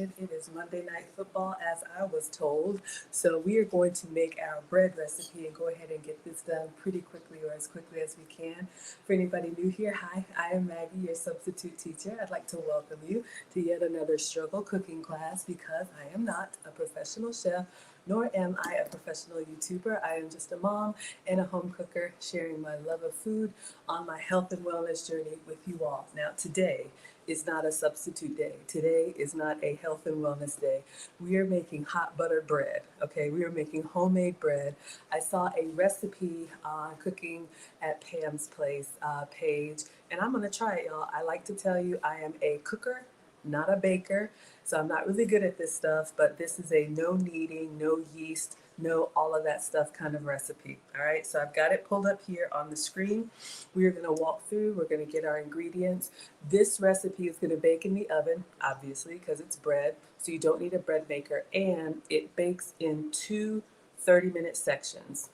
excited. It is Monday Night Football, as I was told. So we are going to make our bread recipe and go ahead and get this done pretty quickly, or as quickly as we can. For anybody new here, hi, I am Maggie, your substitute teacher. I'd like to welcome you to yet another struggle cooking class, because I am not a professional chef, nor am I a professional YouTuber. I am just a mom and a home cooker, sharing my love of food on my health and wellness journey with you all. Now, today is not a substitute day. Today is not a health and wellness day. We are making hot buttered bread, okay? We are making homemade bread. I saw a recipe on Cooking at Pam's Place page, and I'm gonna try it, y'all. I like to tell you I am a cooker, not a baker, so I'm not really good at this stuff, but this is a no kneading, no yeast, no all of that stuff kind of recipe. All right, so I've got it pulled up here on the screen. We are gonna walk through, we're gonna get our ingredients. This recipe is gonna bake in the oven, obviously, because it's bread, so you don't need a bread maker, and it bakes in two 30-minute sections.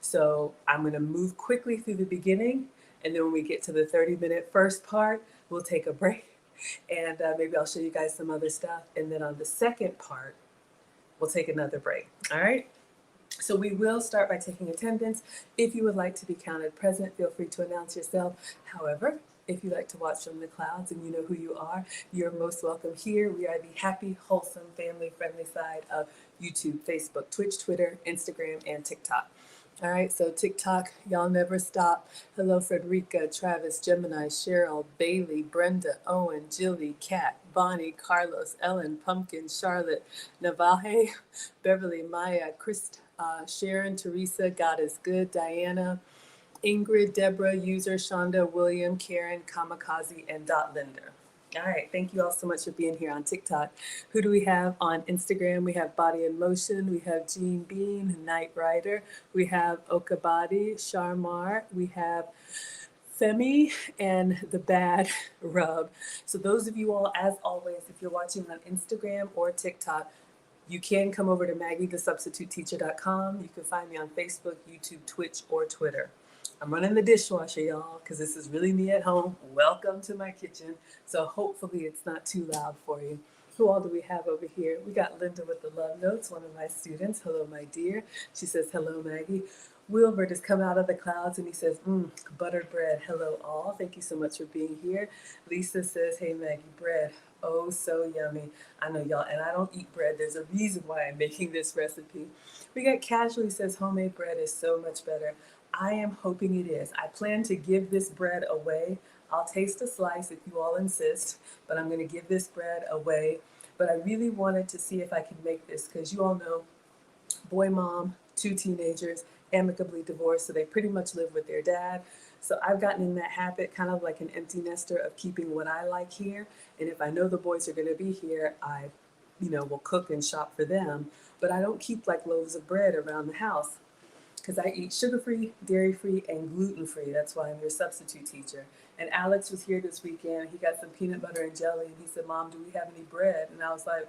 So I'm gonna move quickly through the beginning, and then when we get to the 30-minute first part, we'll take a break, and maybe I'll show you guys some other stuff. And then on the second part, we'll take another break. All right? So we will start by taking attendance. If you would like to be counted present, feel free to announce yourself. However, if you like to watch from the clouds and you know who you are, you're most welcome here. We are the happy, wholesome, family-friendly side of YouTube, Facebook, Twitch, Twitter, Instagram, and TikTok. All right, so TikTok, y'all never stop. Hello, Frederica, Travis, Gemini, Cheryl, Bailey, Brenda, Owen, Jilly, Kat, Bonnie, Carlos, Ellen, Pumpkin, Charlotte, Navaje, Beverly, Maya, Chris, Sharon, Teresa, God is good, Diana, Ingrid, Deborah, User, Shonda, William, Karen, Kamikaze, and Dot Linder. All right, thank you all so much for being here on TikTok. Who do we have on Instagram? We have Body in Motion, we have Jean Bean, Night Rider, we have Okabadi, Sharmar, we have Femi, and the Bad Rub. So those of you all, as always, if you're watching on Instagram or TikTok, you can come over to MaggieTheSubstituteTeacher.com. You can find me on Facebook, YouTube, Twitch, or Twitter. I'm running the dishwasher, y'all, because this is really me at home. Welcome to my kitchen. So hopefully it's not too loud for you. Who all do we have over here? We got Linda with the love notes, one of my students. Hello, my dear. She says, hello, Maggie. Wilbert has come out of the clouds and he says, buttered bread. Hello, all. Thank you so much for being here. Lisa says, hey, Maggie, bread. Oh, so yummy. I know, y'all, and I don't eat bread. There's a reason why I'm making this recipe. We got Casually says, homemade bread is so much better. I am hoping it is. I plan to give this bread away. I'll taste a slice if you all insist, but I'm going to give this bread away. But I really wanted to see if I could make this, because you all know, boy mom, two teenagers, amicably divorced, so they pretty much live with their dad. So I've gotten in that habit, kind of like an empty nester, of keeping what I like here. And if I know the boys are going to be here, I, will cook and shop for them. But I don't keep like loaves of bread around the house, because I eat sugar-free, dairy-free, and gluten-free. That's why I'm your substitute teacher. And Alex was here this weekend. He got some peanut butter and jelly, and he said, Mom, do we have any bread? And I was like,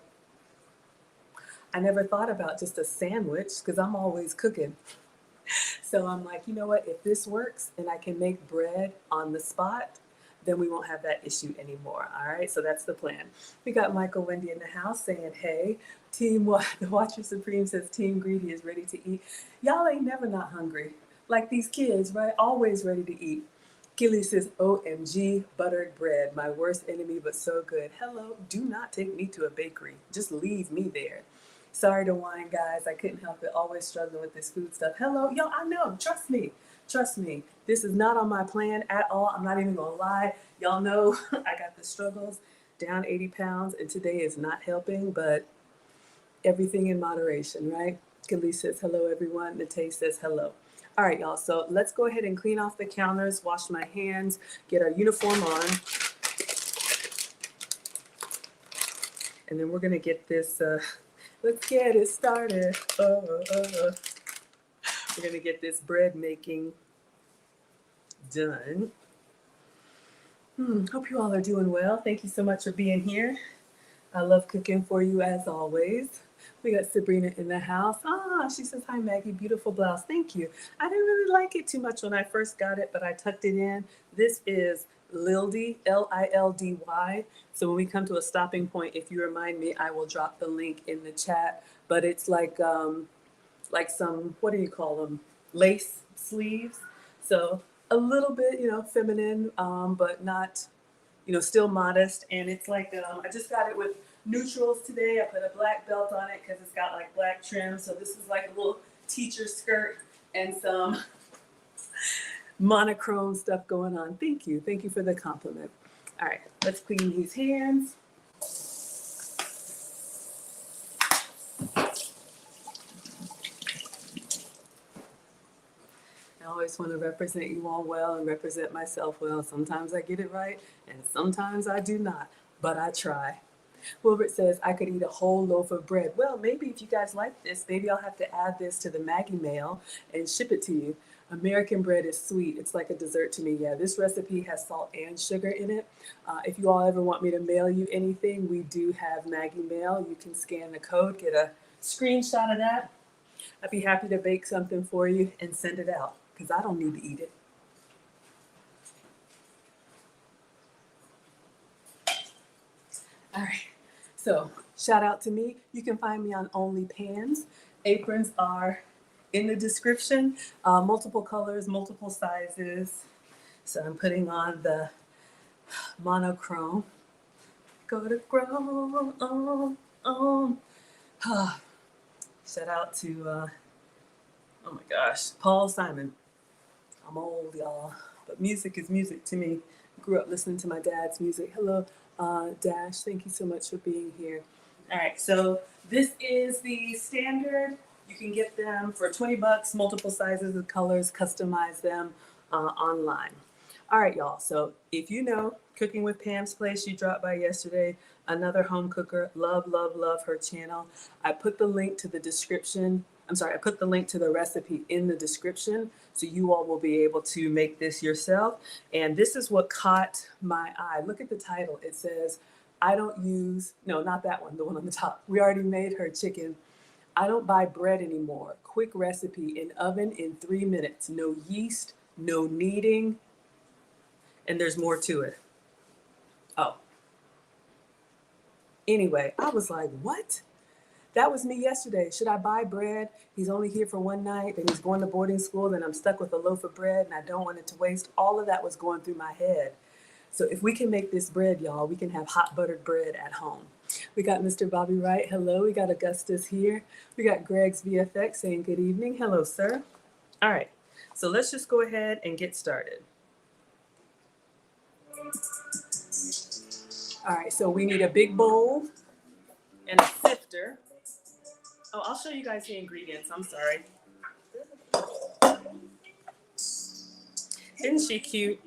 I never thought about just a sandwich, because I'm always cooking. So I'm like, you know what? If this works and I can make bread on the spot, then we won't have that issue anymore. All right, so that's the plan. We got Michael Wendy in the house saying, hey, the Watcher Supreme says Team Greedy is ready to eat. Y'all ain't never not hungry. Like these kids, right? Always ready to eat. Gilly says, OMG, buttered bread, my worst enemy, but so good. Hello, do not take me to a bakery. Just leave me there. Sorry to whine, guys. I couldn't help it. Always struggling with this food stuff. Hello, yo, I know. Trust me. Trust me. This is not on my plan at all. I'm not even gonna lie. Y'all know I got the struggles, down 80 pounds, and today is not helping, but everything in moderation, right? Khalees says hello, everyone. Nate says hello. All right, y'all. So let's go ahead and clean off the counters, wash my hands, get our uniform on. And then we're gonna get this, let's get it started. We're gonna get this bread making done. Hope you all are doing well. Thank you so much for being here. I love cooking for you as always. We got Sabrina in the house. Ah, she says, hi, Maggie, beautiful blouse. Thank you. I didn't really like it too much when I first got it, but I tucked it in. This is Lildy, Lildy. So when we come to a stopping point, if you remind me, I will drop the link in the chat. But it's like some, what do you call them? Lace sleeves. So a little bit, feminine, but not, still modest. And it's like, I just got it with neutrals today. I put a black belt on it because it's got like black trim. So this is like a little teacher skirt and some monochrome stuff going on. Thank you. Thank you for the compliment. All right, let's clean these hands. I always want to represent you all well and represent myself well. Sometimes I get it right and sometimes I do not, but I try. Wilbert says, I could eat a whole loaf of bread. Well, maybe if you guys like this, maybe I'll have to add this to the Maggie mail and ship it to you. American bread is sweet. It's like a dessert to me. Yeah, this recipe has salt and sugar in it. If you all ever want me to mail you anything, we do have Maggie Mail. You can scan the code, get a screenshot of that. I'd be happy to bake something for you and send it out because I don't need to eat it. All right. So shout out to me. You can find me on OnlyPans. Aprons are in the description. Multiple colors, multiple sizes. So I'm putting on the monochrome. Go to grow on. Shout out to, oh my gosh, Paul Simon. I'm old, y'all, but music is music to me. Grew up listening to my dad's music. Hello, Dash. Thank you so much for being here. All right, so this is the standard. You can get them for $20, multiple sizes of colors, customize them online. All right, y'all. So if you know Cooking with Pam's Place, she dropped by yesterday, another home cooker, love, love, love her channel. I put the link to the description. I put the link to the recipe in the description so you all will be able to make this yourself. And this is what caught my eye. Look at the title. It says, I don't use, no, not that one, the one on the top. We already made her chicken. I don't buy bread anymore. Quick recipe in oven in 3 minutes. No yeast, no kneading, and there's more to it. Oh. Anyway, I was like, what? That was me yesterday. Should I buy bread? He's only here for one night, then he's going to boarding school, then I'm stuck with a loaf of bread, and I don't want it to waste. All of that was going through my head. So if we can make this bread, y'all, we can have hot buttered bread at home. We got Mr. Bobby Wright. Hello. We got Augustus here. We got Greg's VFX saying good evening. Hello, sir. All right. So let's just go ahead and get started. All right. So we need a big bowl and a sifter. Oh, I'll show you guys the ingredients. I'm sorry. Isn't she cute?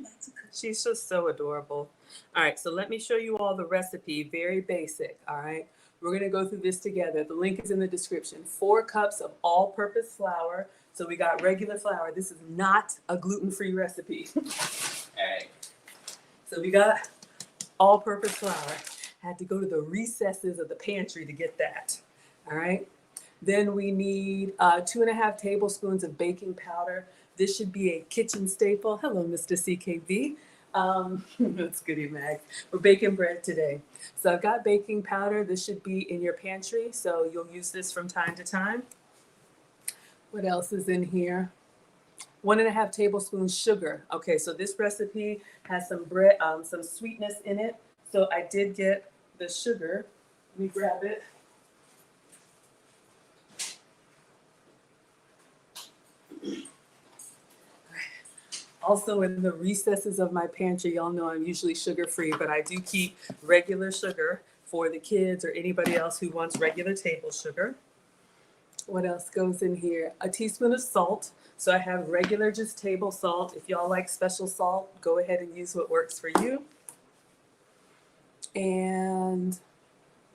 She's just so adorable. All right, so let me show you all the recipe. Very basic, all right? We're going to go through this together. The link is in the description. 4 cups of all-purpose flour. So we got regular flour. This is not a gluten-free recipe. All right. So we got all-purpose flour. Had to go to the recesses of the pantry to get that. All right. Then we need 2.5 tablespoons of baking powder. This should be a kitchen staple. Hello, Mr. CKB. That's goody, Mag. We're baking bread today. So I've got baking powder. This should be in your pantry, so you'll use this from time to time. What else is in here? 1.5 tablespoons sugar. Okay, so this recipe has some bread, some sweetness in it. So I did get the sugar. Let me grab it. Also in the recesses of my pantry, y'all know I'm usually sugar-free, but I do keep regular sugar for the kids or anybody else who wants regular table sugar. What else goes in here? A teaspoon of salt. So I have regular, just table salt. If y'all like special salt, go ahead and use what works for you. And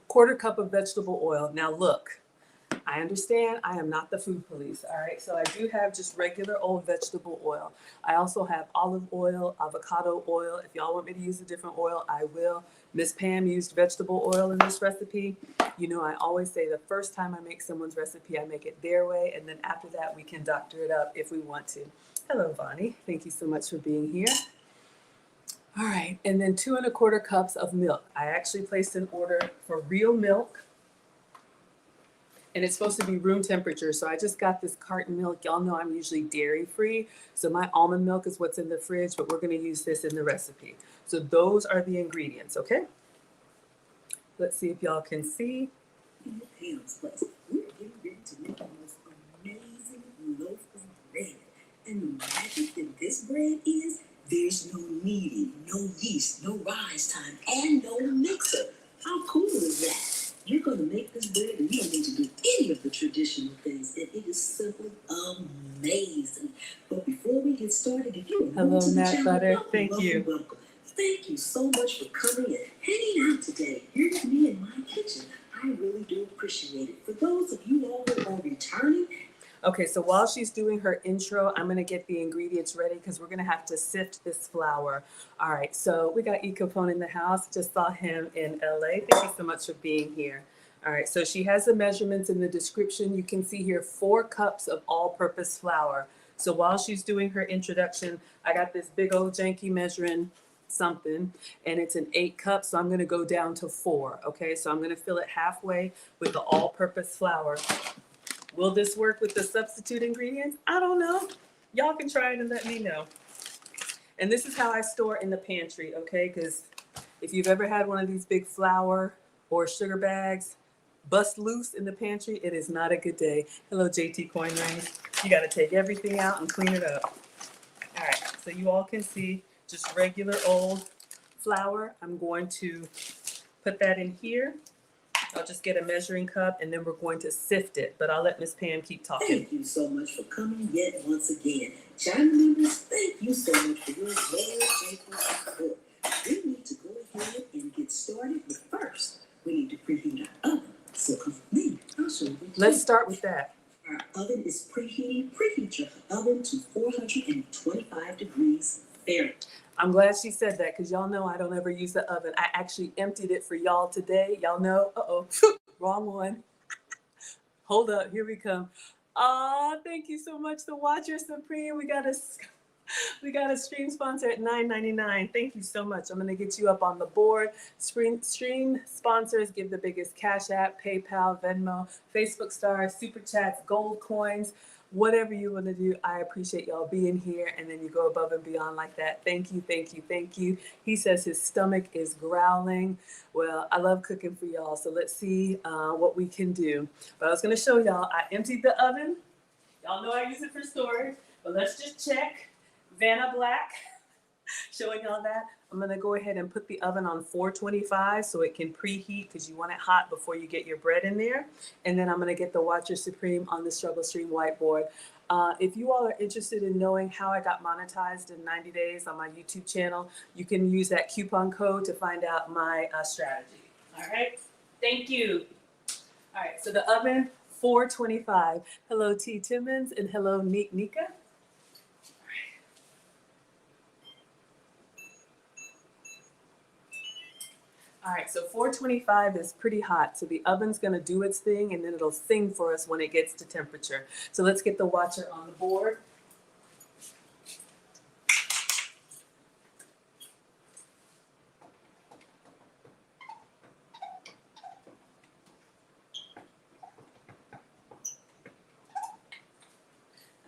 1/4 cup of vegetable oil. Now look, I understand I am not the food police, all right? So I do have just regular old vegetable oil. I also have olive oil, avocado oil. If y'all want me to use a different oil, I will. Miss Pam used vegetable oil in this recipe. You know, I always say the first time I make someone's recipe, I make it their way, and then after that, we can doctor it up if we want to. Hello, Bonnie. Thank you so much for being here. All right, and then 2 1/4 cups of milk. I actually placed an order for real milk, and it's supposed to be room temperature. So I just got this carton milk. Y'all know I'm usually dairy free. So my almond milk is what's in the fridge, but we're gonna use this in the recipe. So those are the ingredients, okay? Let's see if y'all can see. In Pam's place, we're getting ready to make the most amazing loaf of bread. And the magic in this bread is there's no kneading, no yeast, no rise time, and no mixer. How cool is that? You're going to make this bread and you don't need to do any of the traditional things. And it is simply amazing. But before we get started, if you're Hello, new to the Nat channel, Butter. welcome, Thank welcome, you. welcome. Thank you so much for coming and hanging out today. Here with me in my kitchen. I really do appreciate it. For those of you all who are returning. Okay, so while she's doing her intro, I'm gonna get the ingredients ready because we're gonna have to sift this flour. All right, so we got E Capone in the house. Just saw him in LA. Thank you so much for being here. All right, so she has the measurements in the description. You can see here 4 cups of all-purpose flour. So while she's doing her introduction, I got this big old janky measuring something, and it's an 8 cups, so I'm gonna go down to 4, okay? So I'm gonna fill it halfway with the all-purpose flour. Will this work with the substitute ingredients? I don't know. Y'all can try it and let me know. And this is how I store in the pantry, okay? Because if you've ever had one of these big flour or sugar bags bust loose in the pantry, it is not a good day. Hello, JT Coin Rings. You got to take everything out and clean it up. All right, so you all can see just regular old flour. I'm going to put that in here. I'll just get a measuring cup and then we're going to sift it, but I'll let Miss Pam keep talking. Thank you so much for coming yet once again. Channel members, thank you so much for your very faithful support. We need to go ahead and get started, but first, we need to preheat our oven. So come with me, I'll show you. Let's start with that. Our oven is preheating. Preheat your oven to 425 degrees Fahrenheit. I'm glad she said that because y'all know I don't ever use the oven. I actually emptied it for y'all today. Y'all know, wrong one. Hold up, here we come. Oh, thank you so much, the Watcher Supreme. We got a stream sponsor at $9.99. Thank you so much. I'm gonna get you up on the board. Stream sponsors give the biggest Cash App, PayPal, Venmo, Facebook stars, Super Chats, gold coins. Whatever you want to do, I appreciate y'all being here, and then you go above and beyond like that. Thank you, thank you, thank you. He says his stomach is growling. Well, I love cooking for y'all, so let's see what we can do. But I was going to show y'all, I emptied the oven. Y'all know I use it for storage, but let's just check. Vanna Black, showing y'all that. I'm gonna go ahead and put the oven on 425 so it can preheat because you want it hot before you get your bread in there. And then I'm gonna get the Watcher Supreme on the Struggle Stream whiteboard. If you all are interested in knowing how I got monetized in 90 days on my YouTube channel, you can use that coupon code to find out my strategy. All right, thank you. All right, so the oven, 425. Hello, T. Timmons, and hello, Nika. All right, so 425 is pretty hot. So the oven's gonna do its thing and then it'll sing for us when it gets to temperature. So let's get the Watcher on the board.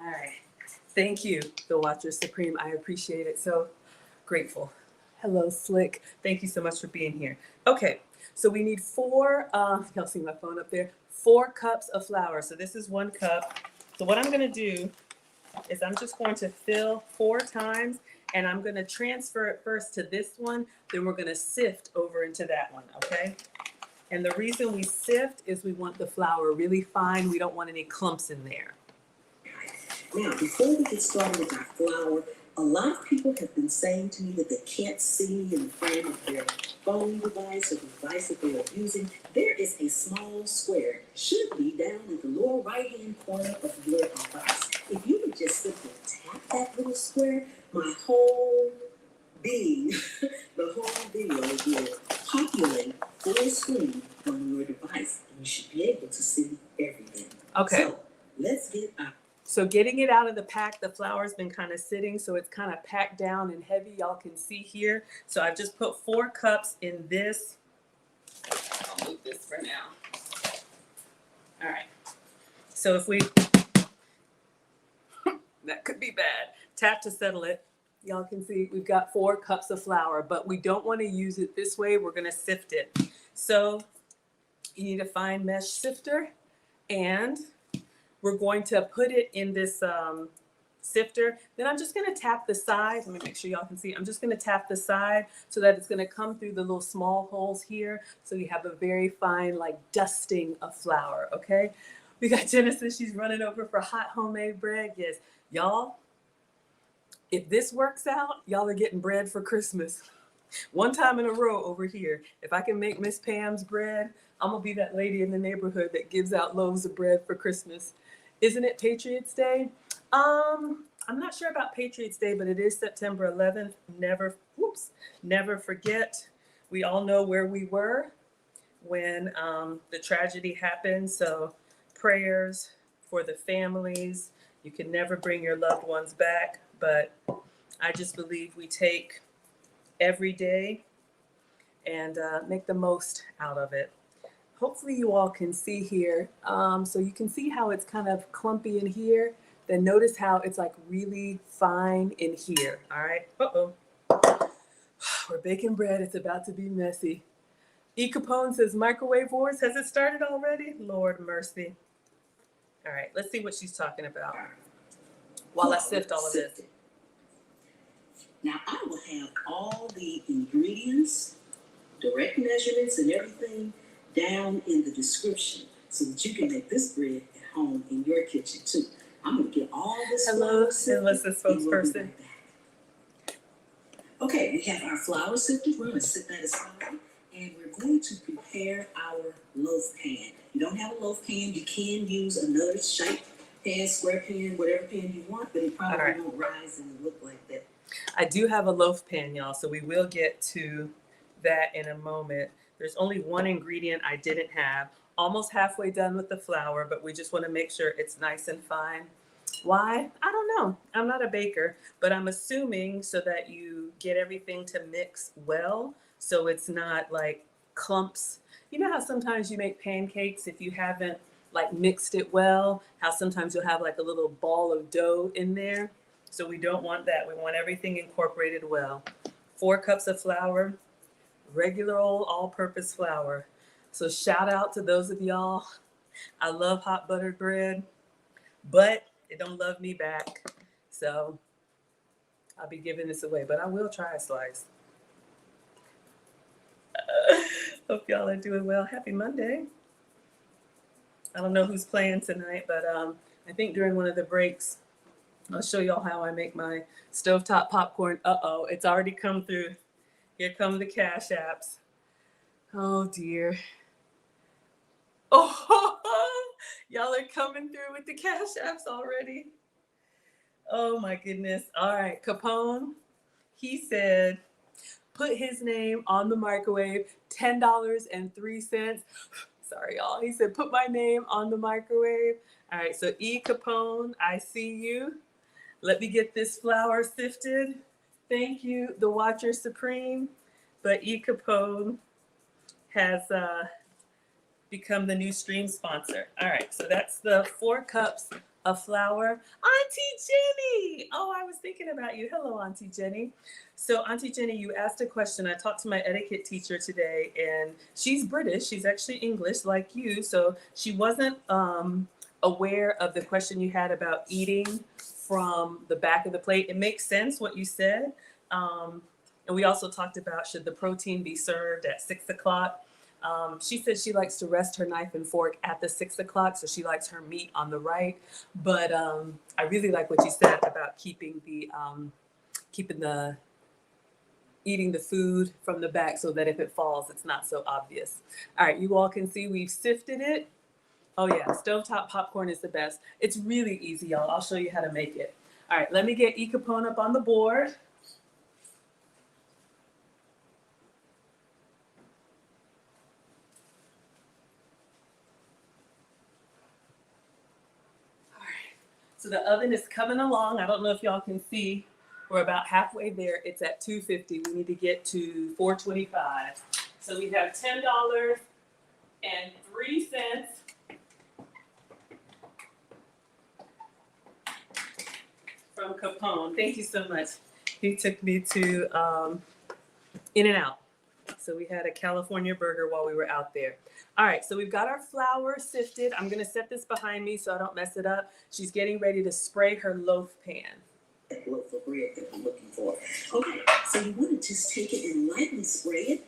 All right, thank you, the Watcher Supreme. I appreciate it, so grateful. Hello, Slick. Thank you so much for being here. Okay, so we need 4, y'all see my phone up there, 4 cups of flour. So this is 1 cup. So what I'm gonna do is I'm just going to fill 4 times and I'm gonna transfer it first to this one, then we're gonna sift over into that one, okay? And the reason we sift is we want the flour really fine. We don't want any clumps in there. Now, before we get started with our flour, a lot of people have been saying to me that they can't see me in the frame of their phone device or the device that they are using. There is a small square, should be down in the lower right-hand corner of your device. If you would just simply tap that little square, my whole being, the whole video will populate full screen on your device, and you should be able to see everything. Okay. So let's get our. So getting it out of the pack, the flour's been kind of sitting, so it's kind of packed down and heavy. Y'all can see here. So I've just put 4 cups in this. I'll move this for now. All right. So if we, that could be bad. Tap to settle it. Y'all can see we've got 4 cups of flour, but we don't want to use it this way. We're going to sift it. So you need a fine mesh sifter, and we're going to put it in this sifter. Then I'm just going to tap the side. Let me make sure y'all can see. I'm just going to tap the side so that it's going to come through the little small holes here. So you have a very fine, like, dusting of flour, okay? We got Genesis. She's running over for hot homemade bread. Yes, y'all, if this works out, y'all are getting bread for Christmas. One time in a row over here. If I can make Miss Pam's bread, I'm going to be that lady in the neighborhood that gives out loaves of bread for Christmas. Isn't it Patriots Day? I'm not sure about Patriots Day, but it is September 11th. Never forget. We all know where we were when the tragedy happened. So prayers for the families. You can never bring your loved ones back, but I just believe we take every day and make the most out of it. Hopefully you all can see here. So you can see how it's kind of clumpy in here. Then notice how it's like really fine in here. All right. Uh-oh. We're baking bread. It's about to be messy. E. Capone says microwave wars. Has it started already? Lord mercy. All right. Let's see what she's talking about while I sift all of this. Now I will have all the ingredients, direct measurements, and everything down in the description so that you can make this bread at home in your kitchen too. I'm gonna get all this. Hello, Enlisted spokesperson. Okay, we have our flour sifted. We're gonna sit that aside, and we're going to prepare our loaf pan. You don't have a loaf pan, you can use another shape pan, square pan, whatever pan you want, but it probably won't rise and look like that. I do have a loaf pan, y'all, so we will get to that in a moment. There's only one ingredient I didn't have. Almost halfway done with the flour, but we just want to make sure it's nice and fine. Why? I don't know. I'm not a baker, but I'm assuming so that you get everything to mix well, so it's not like clumps. You know how sometimes you make pancakes if you haven't like mixed it well, how sometimes you'll have like a little ball of dough in there. So we don't want that. We want everything incorporated well. 4 cups of flour, regular old all-purpose flour. So shout out to those of y'all. I love hot buttered bread, but it don't love me back. So I'll be giving this away, but I will try a slice. Hope y'all are doing well. Happy Monday. I don't know who's playing tonight, but I think during one of the breaks, I'll show y'all how I make my stovetop popcorn. Uh-oh, it's already come through. Here come the cash apps. Oh dear. Oh, y'all are coming through with the cash apps already. Oh my goodness. All right, Capone, he said, put his name on the microwave, $10.03. Sorry, y'all. He said, put my name on the microwave. All right, so E. Capone, I see you. Let me get this flour sifted. Thank you, the Watcher Supreme. But E. Capone has become the new stream sponsor. All right, so that's the 4 cups of flour. Auntie Jenny! Oh, I was thinking about you. Hello, Auntie Jenny. So, Auntie Jenny, you asked a question. I talked to my etiquette teacher today, and she's British. She's actually English, like you. So she wasn't aware of the question you had about eating from the back of the plate. It makes sense what you said. And we also talked about should the protein be served at 6 o'clock. She said she likes to rest her knife and fork at the 6 o'clock, so she likes her meat on the right. But I really like what you said about keeping the eating the food from the back so that if it falls, it's not so obvious. All right, you all can see we've sifted it. Oh yeah, stovetop popcorn is the best. It's really easy, y'all. I'll show you how to make it. All right, let me get E. Capone up on the board. So the oven is coming along. I don't know if y'all can see. We're about halfway there. It's at 250. We need to get to 425. So we have $10.03 from Capone. Thank you so much. He took me to In-N-Out. So we had a California burger while we were out there. All right, so we've got our flour sifted. I'm gonna set this behind me so I don't mess it up. She's getting ready to spray her loaf pan. That loaf of bread that we're looking for. Okay, so you want to just take it and lightly spray it.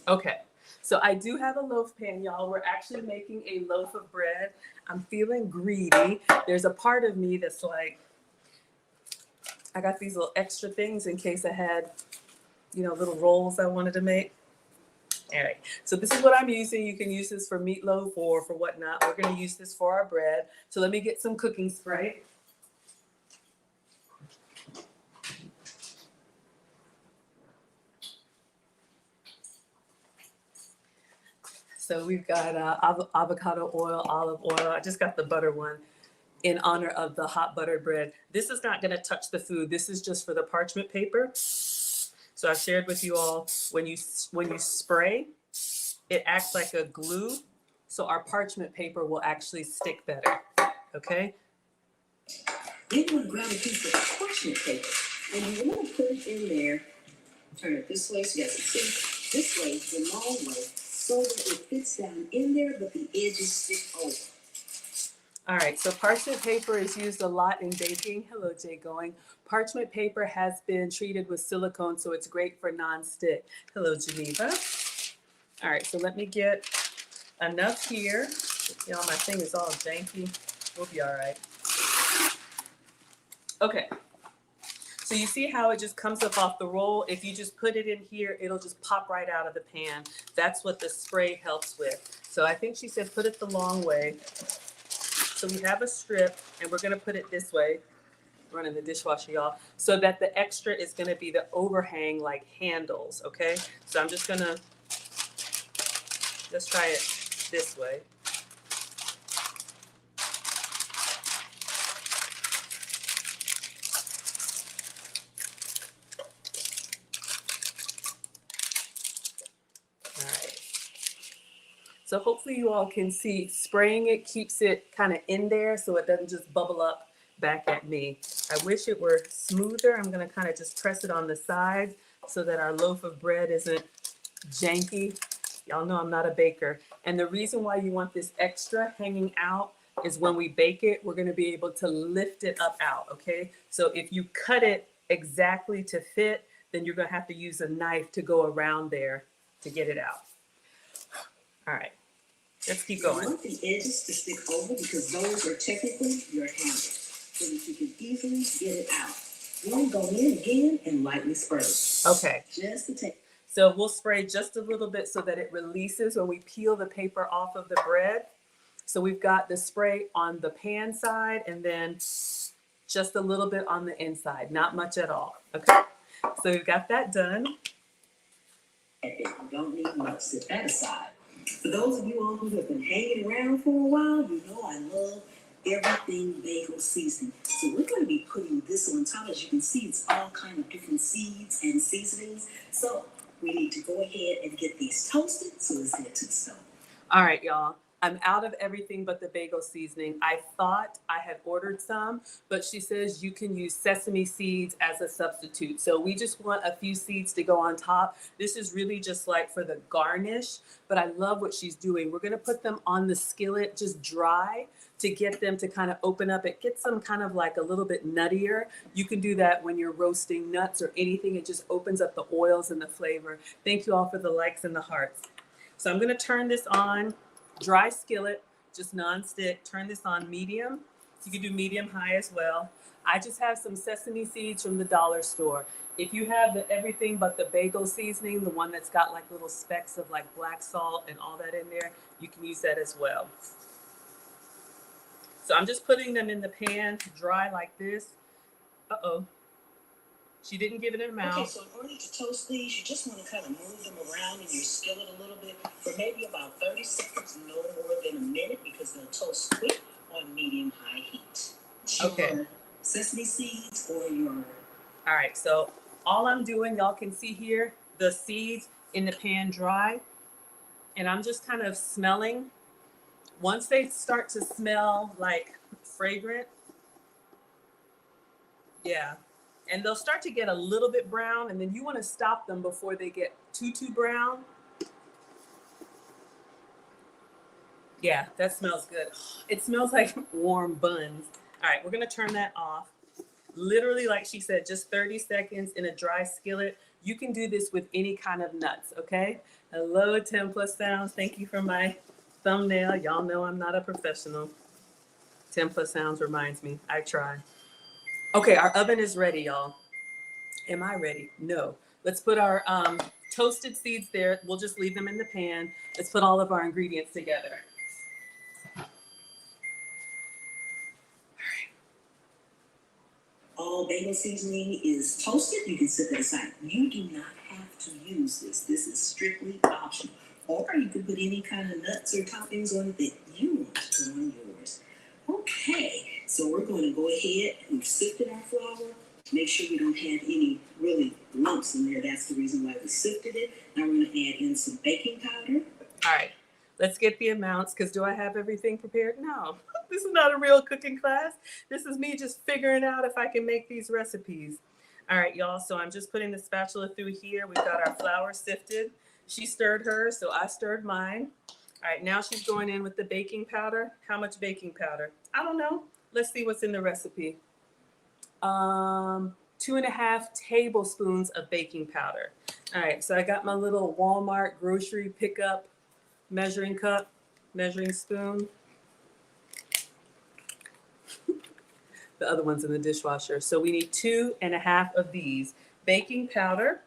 Okay, so I do have a loaf pan, y'all. We're actually making a loaf of bread. I'm feeling greedy. There's a part of me that's like, I got these little extra things in case I had, you know, little rolls I wanted to make. All right, so this is what I'm using. You can use this for meatloaf or for whatnot. We're gonna use this for our bread. So let me get some cooking spray. So we've got avocado oil, olive oil. I just got the butter one in honor of the hot buttered bread. This is not gonna touch the food. This is just for the parchment paper. So I've shared with you all, when you spray, it acts like a glue, so our parchment paper will actually stick better, okay? Then you want to grab a piece of parchment paper, and you want to put it in there, turn it this way, so you got to see, this way, the long way, so that it fits down in there, but the edges stick over. All right, so parchment paper is used a lot in baking. Hello, Jay Going. Parchment paper has been treated with silicone, so it's great for non-stick. Hello, Geneva. All right, so let me get enough here. Y'all, my thing is all janky. We'll be all right. Okay. So you see how it just comes up off the roll? If you just put it in here, it'll just pop right out of the pan. That's what the spray helps with. So I think she said put it the long way. So we have a strip, and we're gonna put it this way, running the dishwasher, y'all, so that the extra is gonna be the overhang like handles, okay? So I'm just gonna, let's try it this way. All right. So hopefully you all can see, spraying it keeps it kind of in there so it doesn't just bubble up back at me. I wish it were smoother. I'm gonna kind of just press it on the sides so that our loaf of bread isn't janky. Y'all know I'm not a baker. And the reason why you want this extra hanging out is when we bake it, we're gonna be able to lift it up out, okay? So if you cut it exactly to fit, then you're gonna have to use a knife to go around there to get it out. All right, let's keep going. You want the edges to stick over because those are technically your handles, so that you can easily get it out. Then go in again and lightly spray. Okay. Just to take. So we'll spray just a little bit so that it releases when we peel the paper off of the bread. So we've got the spray on the pan side and then just a little bit on the inside, not much at all. Okay, so we've got that done. You don't need much. Set that aside. For those of you all who have been hanging around for a while, you know I love everything bagel seasoning. So we're going to be putting this on top. As you can see, it's all kind of different seeds and seasonings. So we need to go ahead and get these toasted. So let's head to the stove. All right, y'all. I'm out of everything but the bagel seasoning. I thought I had ordered some, but she says you can use sesame seeds as a substitute. So we just want a few seeds to go on top. This is really just like for the garnish, but I love what she's doing. We're gonna put them on the skillet, just dry, to get them to kind of open up. It gets them kind of like a little bit nuttier. You can do that when you're roasting nuts or anything. It just opens up the oils and the flavor. Thank you all for the likes and the hearts. So I'm gonna turn this on. Dry skillet, just non-stick. Turn this on medium. You can do medium high as well. I just have some sesame seeds from the dollar store. If you have the everything but the bagel seasoning, the one that's got like little specks of like black salt and all that in there, you can use that as well. So I'm just putting them in the pan dry like this. Uh-oh. She didn't give it in her mouth. Okay, so in order to toast these, you just want to kind of move them around in your skillet a little bit for maybe about 30 seconds, no more than a minute, because they'll toast quick. on medium-high heat. Okay. Your sesame seeds or your... All right, so all I'm doing, y'all can see here, the seeds in the pan dry, and I'm just kind of smelling. Once they start to smell like fragrant, yeah, and they'll start to get a little bit brown, and then you want to stop them before they get too brown. Yeah, that smells good. It smells like warm buns. All right, we're gonna turn that off. Literally, like she said, just 30 seconds in a dry skillet. You can do this with any kind of nuts, okay? Hello, 10 plus sounds. Thank you for my thumbnail. Y'all know I'm not a professional. 10 plus sounds reminds me, I try. Okay, our oven is ready, y'all. Am I ready? No. Let's put our toasted seeds there. We'll just leave them in the pan. Let's put all of our ingredients together. All bagel seasoning is toasted. You can set that aside. You do not have to use this. This is strictly optional. Or you can put any kind of nuts or toppings on it that you want to put on yours. Okay, so we're going to go ahead. We've sifted our flour. Make sure we don't have any really lumps in there. That's the reason why we sifted it. Now we're going to add in some baking powder. All right, let's get the amounts, because do I have everything prepared? No, this is not a real cooking class. This is me just figuring out if I can make these recipes. All right, y'all, so I'm just putting the spatula through here. We've got our flour sifted. She stirred hers, so I stirred mine. All right, now she's going in with the baking powder. How much baking powder? I don't know. Let's see what's in the recipe. 2.5 tablespoons of baking powder. All right, so I got my little Walmart grocery pickup measuring cup, measuring spoon. The other one's in the dishwasher. So we need 2.5 of these. Baking powder.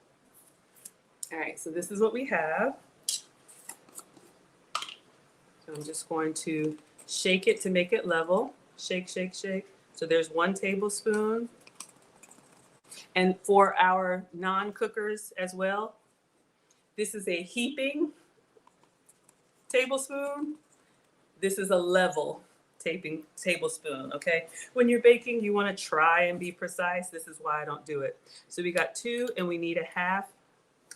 All right, so this is what we have. So I'm just going to shake it to make it level. Shake, shake, shake. So there's 1 tablespoon. And for our non-cookers as well, this is a heaping tablespoon. This is a level tablespoon, okay? When you're baking, you want to try and be precise. This is why I don't do it. So we got 2 and we need 1/2.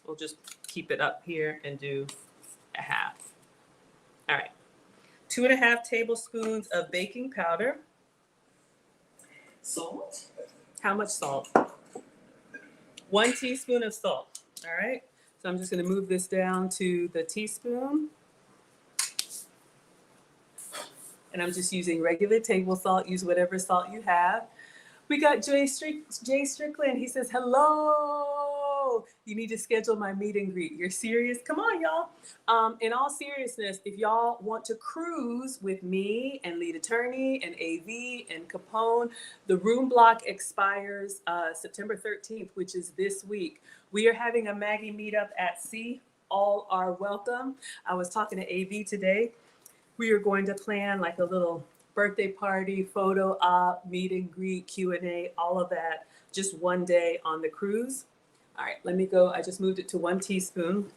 We'll just keep it up here and do 1/2. All right. 2.5 tablespoons of baking powder. Salt. How much salt? 1 teaspoon of salt. All right. So I'm just going to move this down to the teaspoon. And I'm just using regular table salt. Use whatever salt you have. We got Jay Strickland. He says, hello. You need to schedule my meet and greet. You're serious? Come on, y'all. In all seriousness, if y'all want to cruise with me and Lead Attorney and AV and Capone, the room block expires September 13th, which is this week. We are having a Maggie meetup at sea. All are welcome. I was talking to AV today. We are going to plan like a little birthday party, photo op, meet and greet, Q&A, all of that, just one day on the cruise. All right, let me go. I just moved it to 1 teaspoon.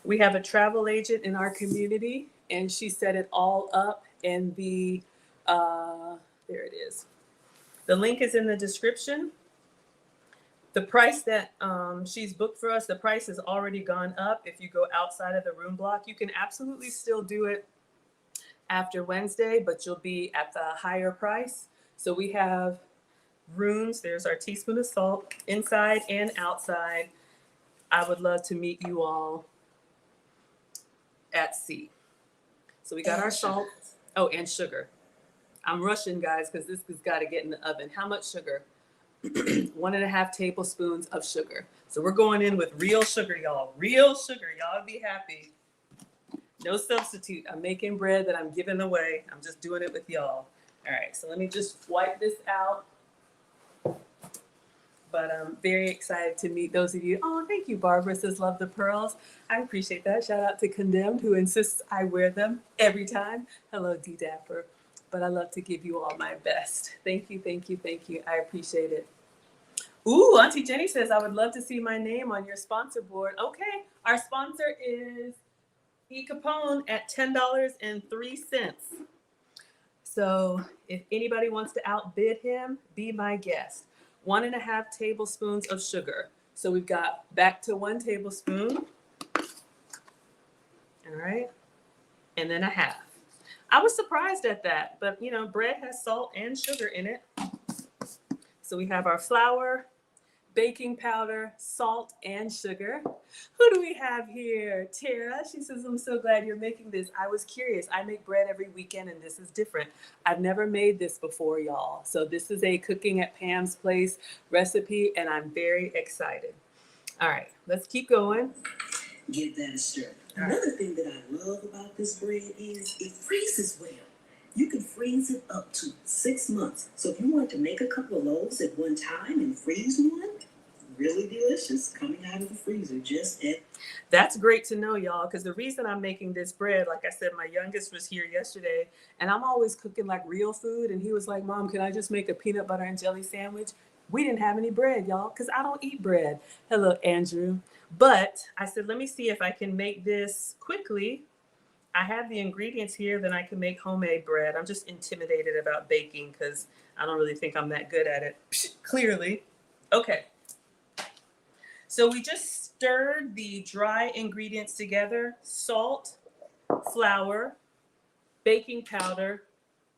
We have a travel agent in our community, and she set it all up in the, there it is. The link is in the description. The price that she's booked for us, the price has already gone up. If you go outside of the room block, you can absolutely still do it after Wednesday, but you'll be at the higher price. So we have rooms. There's our teaspoon of salt inside and outside. I would love to meet you all at sea. So we got our salt. Oh, and sugar. I'm rushing, guys, because this has got to get in the oven. How much sugar? 1.5 tablespoons of sugar. So we're going in with real sugar, y'all. Real sugar. Y'all be happy. No substitute. I'm making bread that I'm giving away. I'm just doing it with y'all. All right, so let me just wipe this out. But I'm very excited to meet those of you. Oh, thank you, Barbara says, love the pearls. I appreciate that. Shout out to Condemned, who insists I wear them every time. Hello, D Dapper. But I love to give you all my best. Thank you, thank you, thank you. I appreciate it. Ooh, Auntie Jenny says, I would love to see my name on your sponsor board. Okay, our sponsor is E. Capone at $10.03. So if anybody wants to outbid him, be my guest. 1.5 tablespoons of sugar. So we've got back to 1 tablespoon. All right. And then a half. I was surprised at that, but you know, bread has salt and sugar in it. So we have our flour, baking powder, salt, and sugar. Who do we have here? Tara. She says, I'm so glad you're making this. I was curious. I make bread every weekend, and this is different. I've never made this before, y'all. So this is a Cooking at Pam's Place recipe, and I'm very excited. All right, let's keep going. Give that a stir. Another thing that I love about this bread is it freezes well. You can freeze it up to 6 months. So if you want to make a couple of loaves at one time and freeze one, really delicious coming out of the freezer. That's great to know, y'all, because the reason I'm making this bread, like I said, my youngest was here yesterday, and I'm always cooking like real food, and he was like, Mom, can I just make a peanut butter and jelly sandwich? We didn't have any bread, y'all, because I don't eat bread. Hello, Andrew. But I said, let me see if I can make this quickly. I have the ingredients here, then I can make homemade bread. I'm just intimidated about baking because I don't really think I'm that good at it, clearly. Okay. So we just stirred the dry ingredients together: salt, flour, baking powder,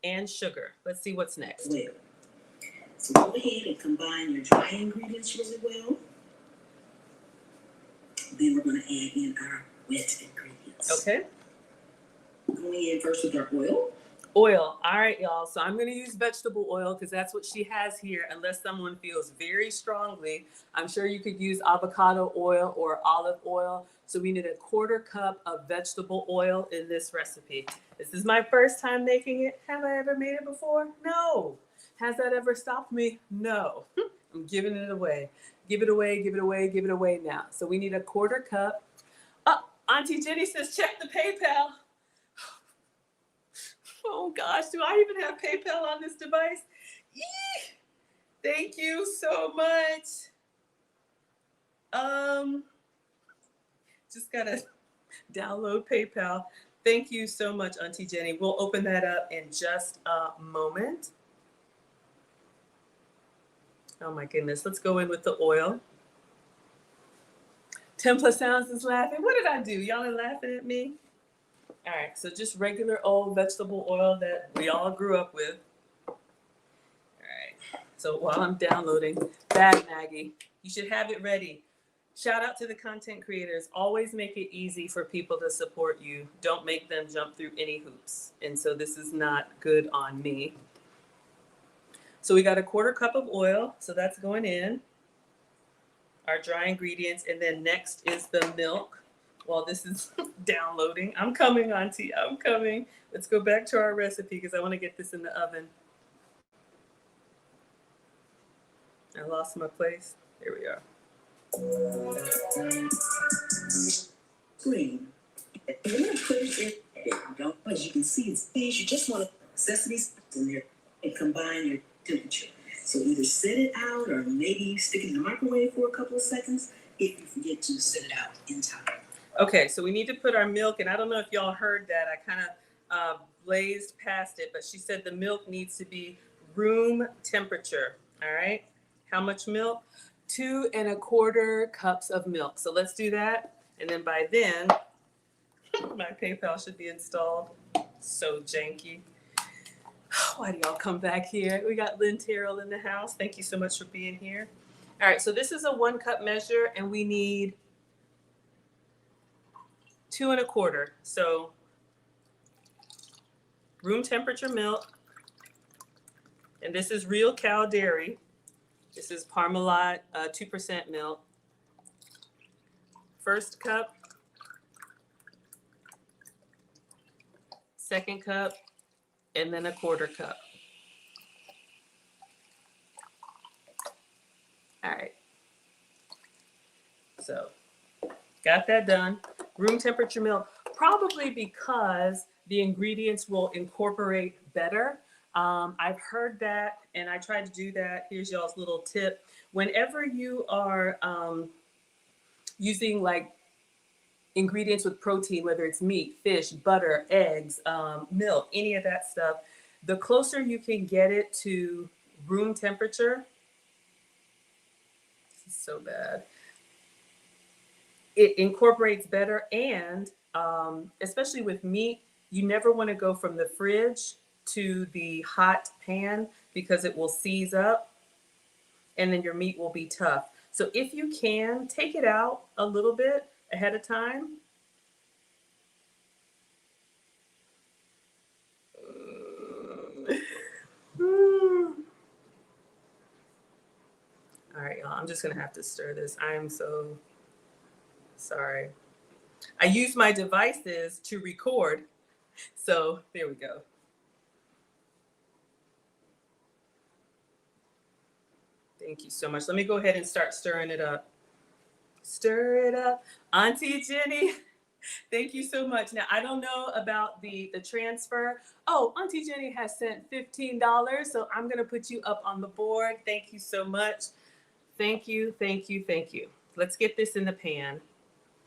and sugar. Let's see what's next. Well, so go ahead and combine your dry ingredients really well. Then we're going to add in our wet ingredients. Okay. Going in first with our oil. Oil. All right, y'all. So I'm going to use vegetable oil because that's what she has here, unless someone feels very strongly. I'm sure you could use avocado oil or olive oil. So we need 1/4 cup of vegetable oil in this recipe. This is my first time making it. Have I ever made it before? No. Has that ever stopped me? No. I'm giving it away. Give it away, give it away, give it away now. So we need 1/4 cup. Oh, Auntie Jenny says, check the PayPal. Oh gosh, do I even have PayPal on this device? Eee! Thank you so much. Just gotta download PayPal. Thank you so much, Auntie Jenny. We'll open that up in just a moment. Oh my goodness, let's go in with the oil. Templa Sounds is laughing. What did I do? Y'all are laughing at me? All right, so just regular old vegetable oil that we all grew up with. All right, so while I'm downloading, bad Maggie, you should have it ready. Shout out to the content creators. Always make it easy for people to support you. Don't make them jump through any hoops. And so this is not good on me. So we got 1/4 cup of oil, so that's going in. Our dry ingredients, and then next is the milk. While this is downloading, I'm coming, Auntie, I'm coming. Let's go back to our recipe because I want to get this in the oven. I lost my place. There we are. Green. You're going to put it in there, as you can see, it's fish. You just want to sesame seeds in there and combine your temperature. So either set it out or maybe stick it in the microwave for a couple of seconds if you forget to set it out in time. Okay, so we need to put our milk, and I don't know if y'all heard that. I kind of blazed past it, but she said the milk needs to be room temperature. All right, how much milk? 2 1/4 cups of milk. So let's do that, and then by then, my PayPal should be installed. So janky. Why do y'all come back here? We got Lynn Terrell in the house. Thank you so much for being here. All right, so this is a 1 cup measure, and we need 2 1/4. So room temperature milk, and this is real cow dairy. This is Parmalat 2% milk. First cup, second cup, and then 1/4 cup. All right. So got that done. Room temperature milk, probably because the ingredients will incorporate better. I've heard that, and I tried to do that. Here's y'all's little tip. Whenever you are using like ingredients with protein, whether it's meat, fish, butter, eggs, milk, any of that stuff, The closer you can get it to room temperature, this is so bad, it incorporates better. And especially with meat, you never want to go from the fridge to the hot pan because it will seize up and then your meat will be tough. So if you can, take it out a little bit ahead of time. All right, y'all, I'm just gonna have to stir this. I'm so sorry. I use my devices to record, so there we go. Thank you so much. Let me go ahead and start stirring it up. Stir it up. Auntie Jenny, thank you so much. Now, I don't know about the transfer. Oh, Auntie Jenny has sent $15, so I'm going to put you up on the board. Thank you so much. Thank you, thank you, thank you. Let's get this in the pan.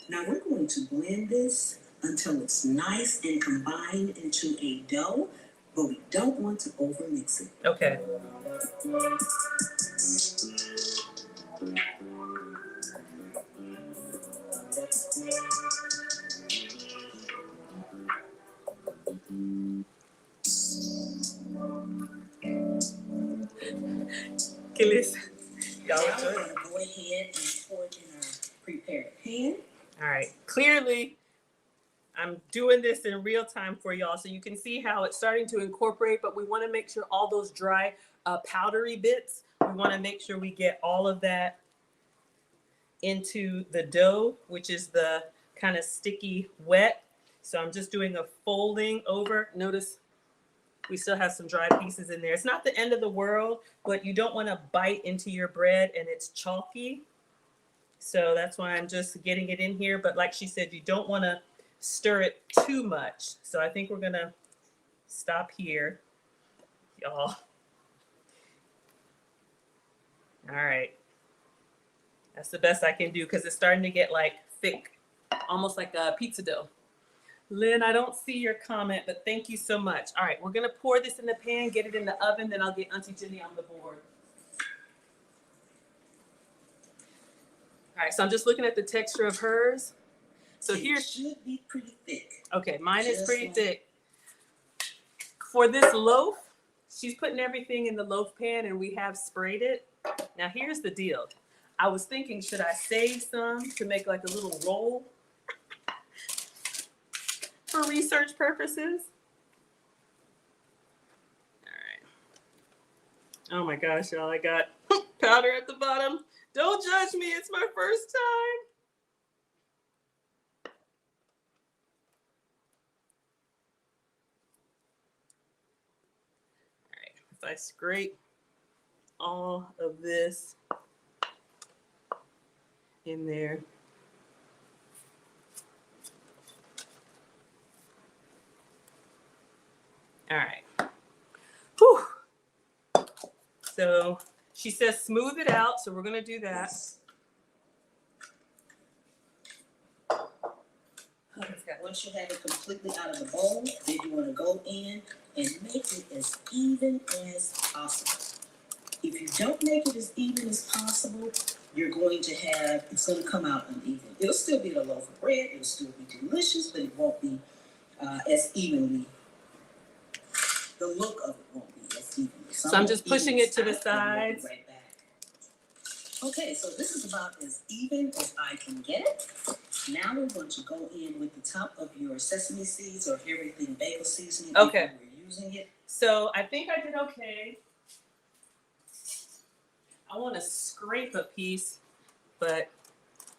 Now we're going to blend this until it's nice and combined into a dough, but we don't want to overmix it. Okay. Y'all now enjoy. we're going to go ahead and pour it in our prepared pan. All right. Clearly, I'm doing this in real time for y'all, so you can see how it's starting to incorporate, but we want to make sure all those dry, powdery bits, we want to make sure we get all of that into the dough, which is the kind of sticky wet. So I'm just doing a folding over. Notice we still have some dry pieces in there. It's not the end of the world, but you don't want to bite into your bread and it's chalky. So that's why I'm just getting it in here. But like she said, you don't want to stir it too much. So I think we're going to stop here, y'all. All right. That's the best I can do because it's starting to get like thick, almost like a pizza dough. Lynn, I don't see your comment, but thank you so much. All right, we're going to pour this in the pan, get it in the oven, then I'll get Auntie Jenny on the board. All right, so I'm just looking at the texture of hers. So it here should be pretty thick. Okay, mine is pretty like thick. For this loaf, she's putting everything in the loaf pan and we have sprayed it. Now here's the deal. I was thinking, should I save some to make like a little roll for research purposes? All right. Oh my gosh, y'all, I got powder at the bottom. Don't judge me, it's my first time. All right, if I scrape all of this in there. All right. Whew. So she says smooth it out, so we're going to do that. Once you have it completely out of the bowl, then you want to go in and make it as even as possible. If you don't make it as even as possible, you're going to have, it's going to come out uneven. It'll still be a loaf of bread, it'll still be delicious, but it won't be as evenly, the look of it won't be as evenly. So I'm just pushing it to the sides. Right back. Okay, so this is about as even as I can get it. Now we're going to go in with the top of your sesame seeds or everything bagel seasoning. Okay. We're using it. So I think I did okay. I want to scrape a piece, but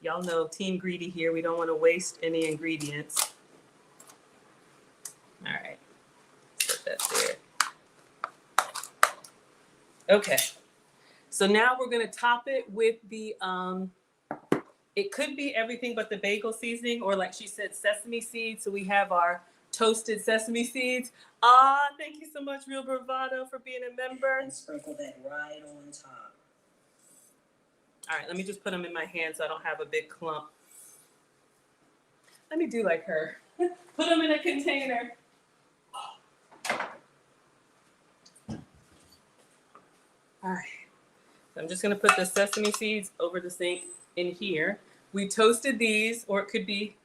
y'all know Team Greedy here. We don't want to waste any ingredients. All right. Put that there. Okay. So now we're going to top it with the, it could be everything but the bagel seasoning, or like she said, sesame seeds. So we have our toasted sesame seeds. Thank you so much, Real Bravado, for being a member. And sprinkle that right on top. All right, let me just put them in my hand so I don't have a big clump. Let me do like her. Put them in a container. All right. So I'm just going to put the sesame seeds over the sink in here. We toasted these, or it could be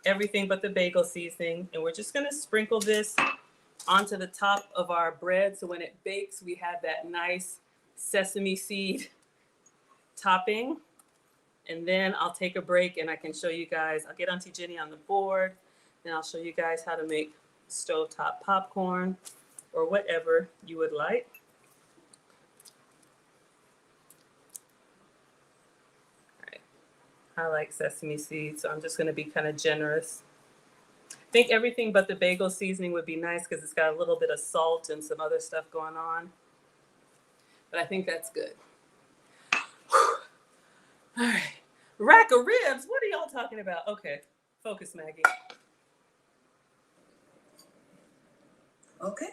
everything but the bagel seasoning. And we're just going to sprinkle this onto the top of our bread. So when it bakes, we have that nice sesame seed topping. And then I'll take a break and I can show you guys. I'll get Auntie Jenny on the board. And I'll show you guys how to make stovetop popcorn or whatever you would like. All right. I like sesame seeds, so I'm just going to be kind of generous. I think everything but the bagel seasoning would be nice because it's got a little bit of salt and some other stuff going on. But I think that's good. Whew. All right. Rack of ribs? What are y'all talking about? Okay. Focus, Maggie. Okay,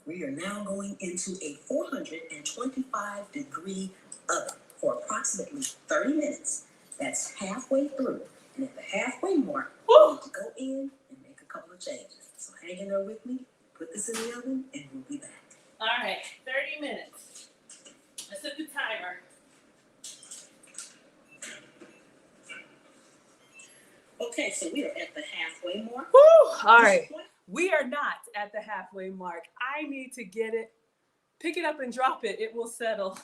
we are now going into a 425-degree oven for approximately 30 minutes. That's halfway through. And at the halfway mark, we need to go in and make a couple of changes. So hang in there with me, put this in the oven, and we'll be back. All right, 30 minutes. I set the timer. Okay, so we are at the halfway mark. Woo! All right. We are not at the halfway mark. I need to get it, pick it up and drop it. It will settle.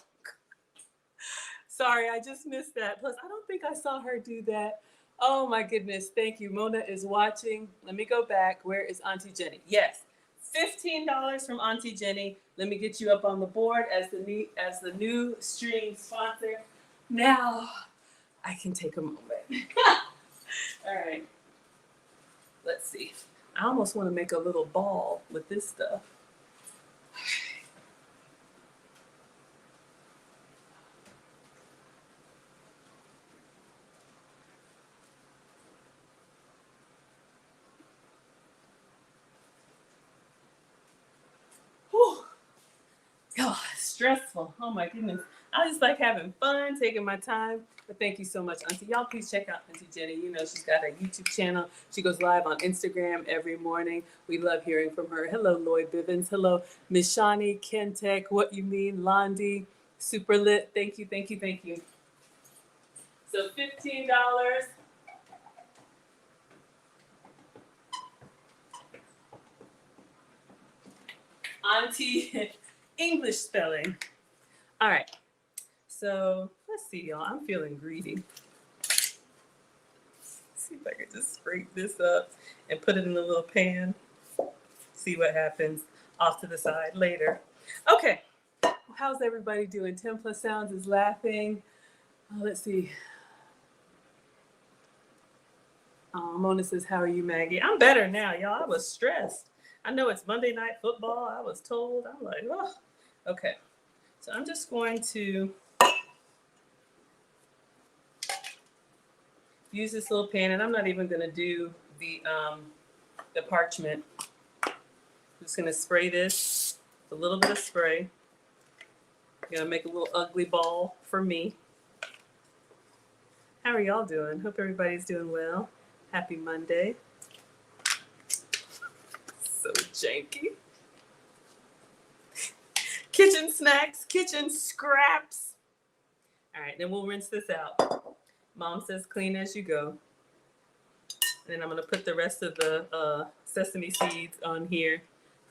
Sorry, I just missed that. Plus, I don't think I saw her do that. Oh my goodness. Thank you. Mona is watching. Let me go back. Where is Auntie Jenny? Yes. $15 from Auntie Jenny. Let me get you up on the board as the new stream sponsor. Now I can take a moment. All right. Let's see. I almost want to make a little ball with this stuff. Whew. Oh, stressful. Oh my goodness. I just like having fun, taking my time. But thank you so much, Auntie. Y'all please check out Auntie Jenny. You know, she's got a YouTube channel. She goes live on Instagram every morning. We love hearing from her. Hello, Lloyd Bivens. Hello, Miss Shani, Kentek, What You Mean, Londi, Super Lit. Thank you, thank you, thank you. So $15. Auntie English spelling. All right. So let's see, y'all. I'm feeling greedy. Let's see if I can just scrape this up and put it in the little pan. See what happens off to the side later. Okay. How's everybody doing? 10 Plus Sounds is laughing. Let's see. Mona says, how are you, Maggie? I'm better now, y'all. I was stressed. I know it's Monday Night Football. I was told. I'm like, oh. Okay. So I'm just going to use this little pan, and I'm not even going to do the parchment. I'm just going to spray this with a little bit of spray. I'm going to make a little ugly ball for me. How are y'all doing? Hope everybody's doing well. Happy Monday. So janky. Kitchen snacks, kitchen scraps. All right, then we'll rinse this out. Mom says clean as you go. And then I'm gonna put the rest of the sesame seeds on here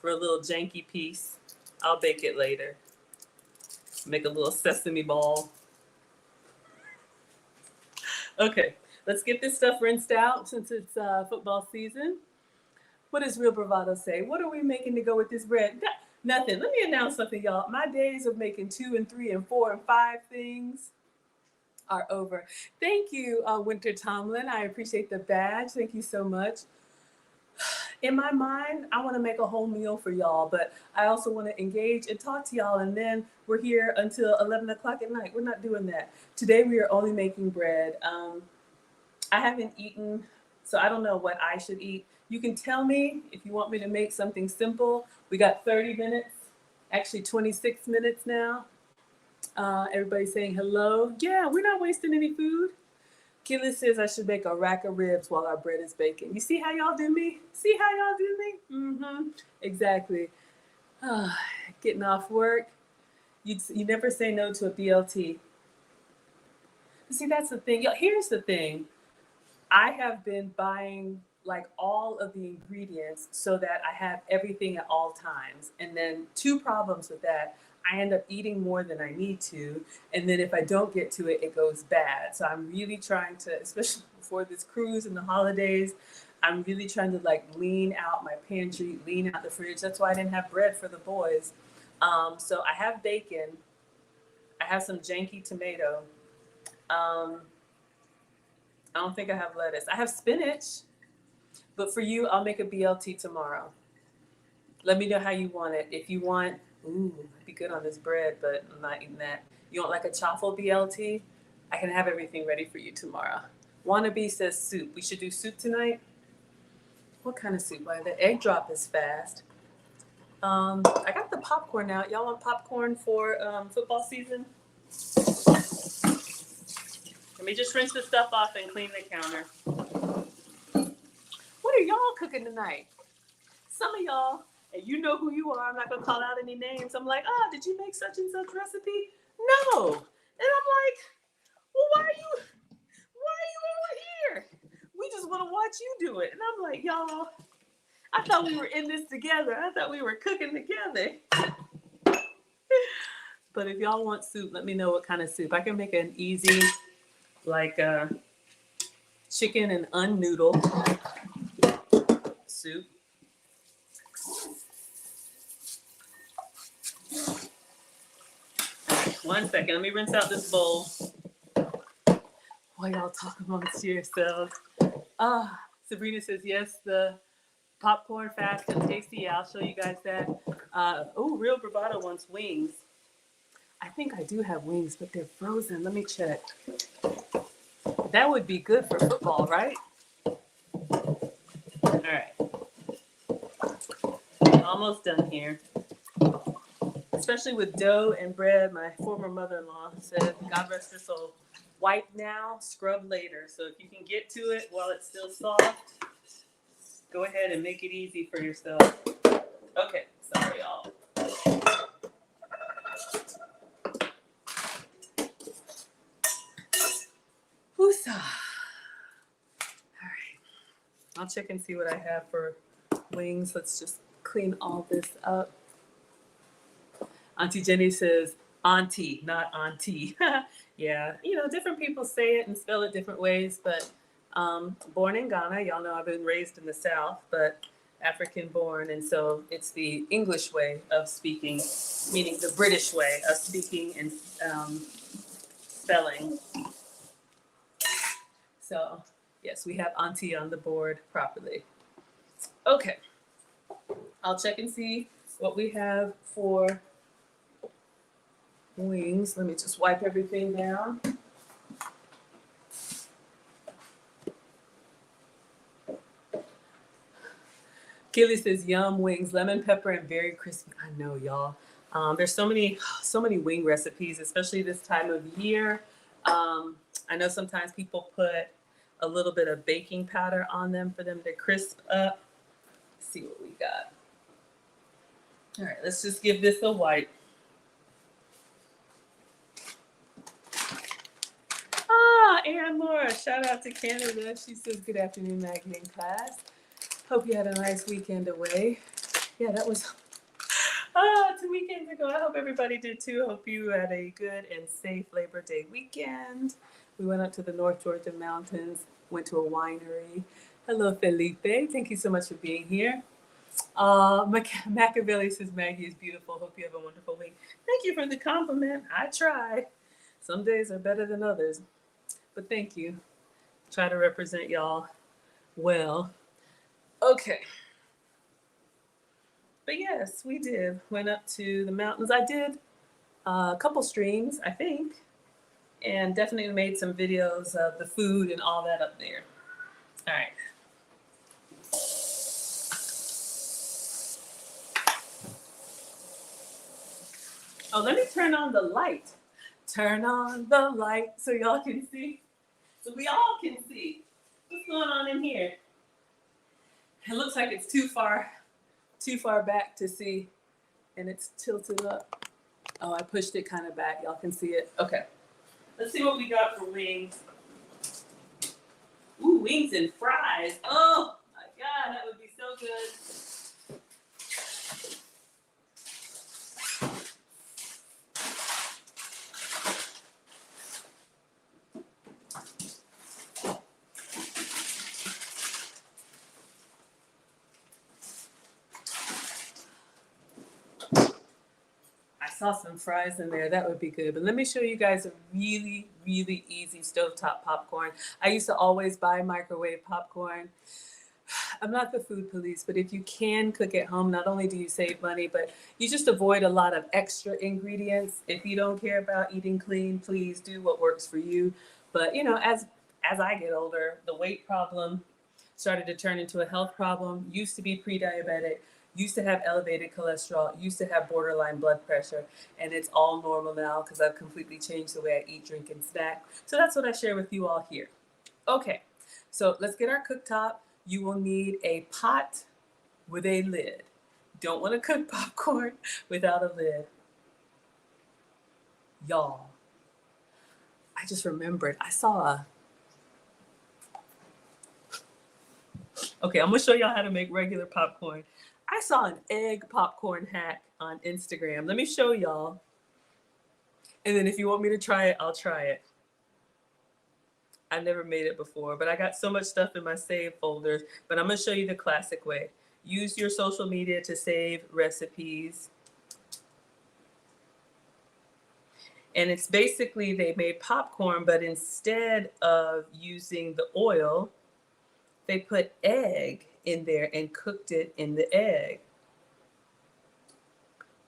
for a little janky piece. I'll bake it later. Make a little sesame ball. Okay, let's get this stuff rinsed out since it's football season. What does Real Bravado say? What are we making to go with this bread? Nothing. Let me announce something, y'all. My days of making 2 and 3 and 4 and 5 things are over. Thank you, Winter Tomlin. I appreciate the badge. Thank you so much. In my mind, I want to make a whole meal for y'all, but I also want to engage and talk to y'all, and then we're here until 11 o'clock at night. We're not doing that. Today, we are only making bread. I haven't eaten, so I don't know what I should eat. You can tell me if you want me to make something simple. We got 30 minutes, actually 26 minutes now. Everybody's saying hello. Yeah, we're not wasting any food. Keely says I should make a rack of ribs while our bread is baking. You see how y'all do me? See how y'all do me? Mm-hmm. Exactly. Getting off work. You never say no to a BLT. See, that's the thing. Here's the thing. I have been buying like all of the ingredients so that I have everything at all times. And then two problems with that. I end up eating more than I need to. And then if I don't get to it, it goes bad. So I'm really trying to, especially before this cruise and the holidays, I'm really trying to like lean out my pantry, lean out the fridge. That's why I didn't have bread for the boys. So I have bacon. I have some janky tomato. Um, I don't think I have lettuce. I have spinach, but for you, I'll make a BLT tomorrow. Let me know how you want it. If you want, ooh, it'd be good on this bread, but I'm not eating that. You want like a chaffle BLT? I can have everything ready for you tomorrow. Wannabe says soup. We should do soup tonight. What kind of soup? Why the egg drop is fast. I got the popcorn out. Y'all want popcorn for football season? Let me just rinse the stuff off and clean the counter. What are y'all cooking tonight? Some of y'all, and you know who you are, I'm not gonna call out any names. I'm like, oh, did you make such and such recipe? No. And I'm like, well, why are you over here? We just want to watch you do it. And I'm like, y'all, I thought we were in this together. I thought we were cooking together. But if y'all want soup, let me know what kind of soup. I can make an easy, like chicken and onion noodle soup. One second, let me rinse out this bowl. While y'all talk amongst yourselves. Sabrina says, yes, the popcorn fast and tasty. Yeah, I'll show you guys that. Real Bravado wants wings. I think I do have wings, but they're frozen. Let me check. That would be good for football, right? All right. Almost done here. Especially with dough and bread, my former mother-in-law said, God rest her soul, wipe now, scrub later. So if you can get to it while it's still soft, go ahead and make it easy for yourself. Okay, sorry y'all. Woosah. All right, I'll check and see what I have for wings. Let's just clean all this up. Auntie Jenny says, auntie, not auntie. Yeah, different people say it and spell it different ways, but born in Ghana, y'all know I've been raised in the South, but African born, and so it's the English way of speaking, meaning the British way of speaking and spelling. So, yes, we have auntie on the board properly. Okay, I'll check and see what we have for wings. Let me just wipe everything down. Keely says, yum wings, lemon pepper and very crispy. I know, y'all. There's so many wing recipes, especially this time of year. I know sometimes people put a little bit of baking powder on them for them to crisp up. Let's see what we got. All right, let's just give this a wipe. Aaron Laura, shout out to Canada. She says, good afternoon, Maggie in class. Hope you had a nice weekend away. Yeah, that was 2 weekends ago. I hope everybody did too. Hope you had a good and safe Labor Day weekend. We went up to the North Georgia mountains, went to a winery. Hello, Felipe. Thank you so much for being here. Machiavelli says, Maggie is beautiful. Hope you have a wonderful week. Thank you for the compliment. I try. Some days are better than others. But thank you. Try to represent y'all well. Okay. But yes, we did. Went up to the mountains. I did a couple streams, I think, and definitely made some videos of the food and all that up there. All right. Oh, let me turn on the light. Turn on the light so y'all can see. So we all can see. What's going on in here? It looks like it's too far back to see, and it's tilted up. Oh, I pushed it kind of back. Y'all can see it. Okay. Let's see what we got for wings. Ooh, wings and fries. Oh my God, that would be so good. I saw some fries in there. That would be good. But let me show you guys a really, really easy stovetop popcorn. I used to always buy microwave popcorn. I'm not the food police, but if you can cook at home, not only do you save money, but you just avoid a lot of extra ingredients. If you don't care about eating clean, please do what works for you. But you know, as I get older, the weight problem started to turn into a health problem. Used to be pre-diabetic, used to have elevated cholesterol, used to have borderline blood pressure, and it's all normal now because I've completely changed the way I eat, drink, and snack. So that's what I share with you all here. Okay, so let's get our cooktop. You will need a pot with a lid. Don't want to cook popcorn without a lid. Y'all, I just remembered I saw okay, I'm gonna show y'all how to make regular popcorn. I saw an egg popcorn hack on Instagram. Let me show y'all. And then if you want me to try it, I'll try it. I never made it before, but I got so much stuff in my save folders. But I'm gonna show you the classic way. Use your social media to save recipes. And it's basically they made popcorn, but instead of using the oil, they put egg in there and cooked it in the egg.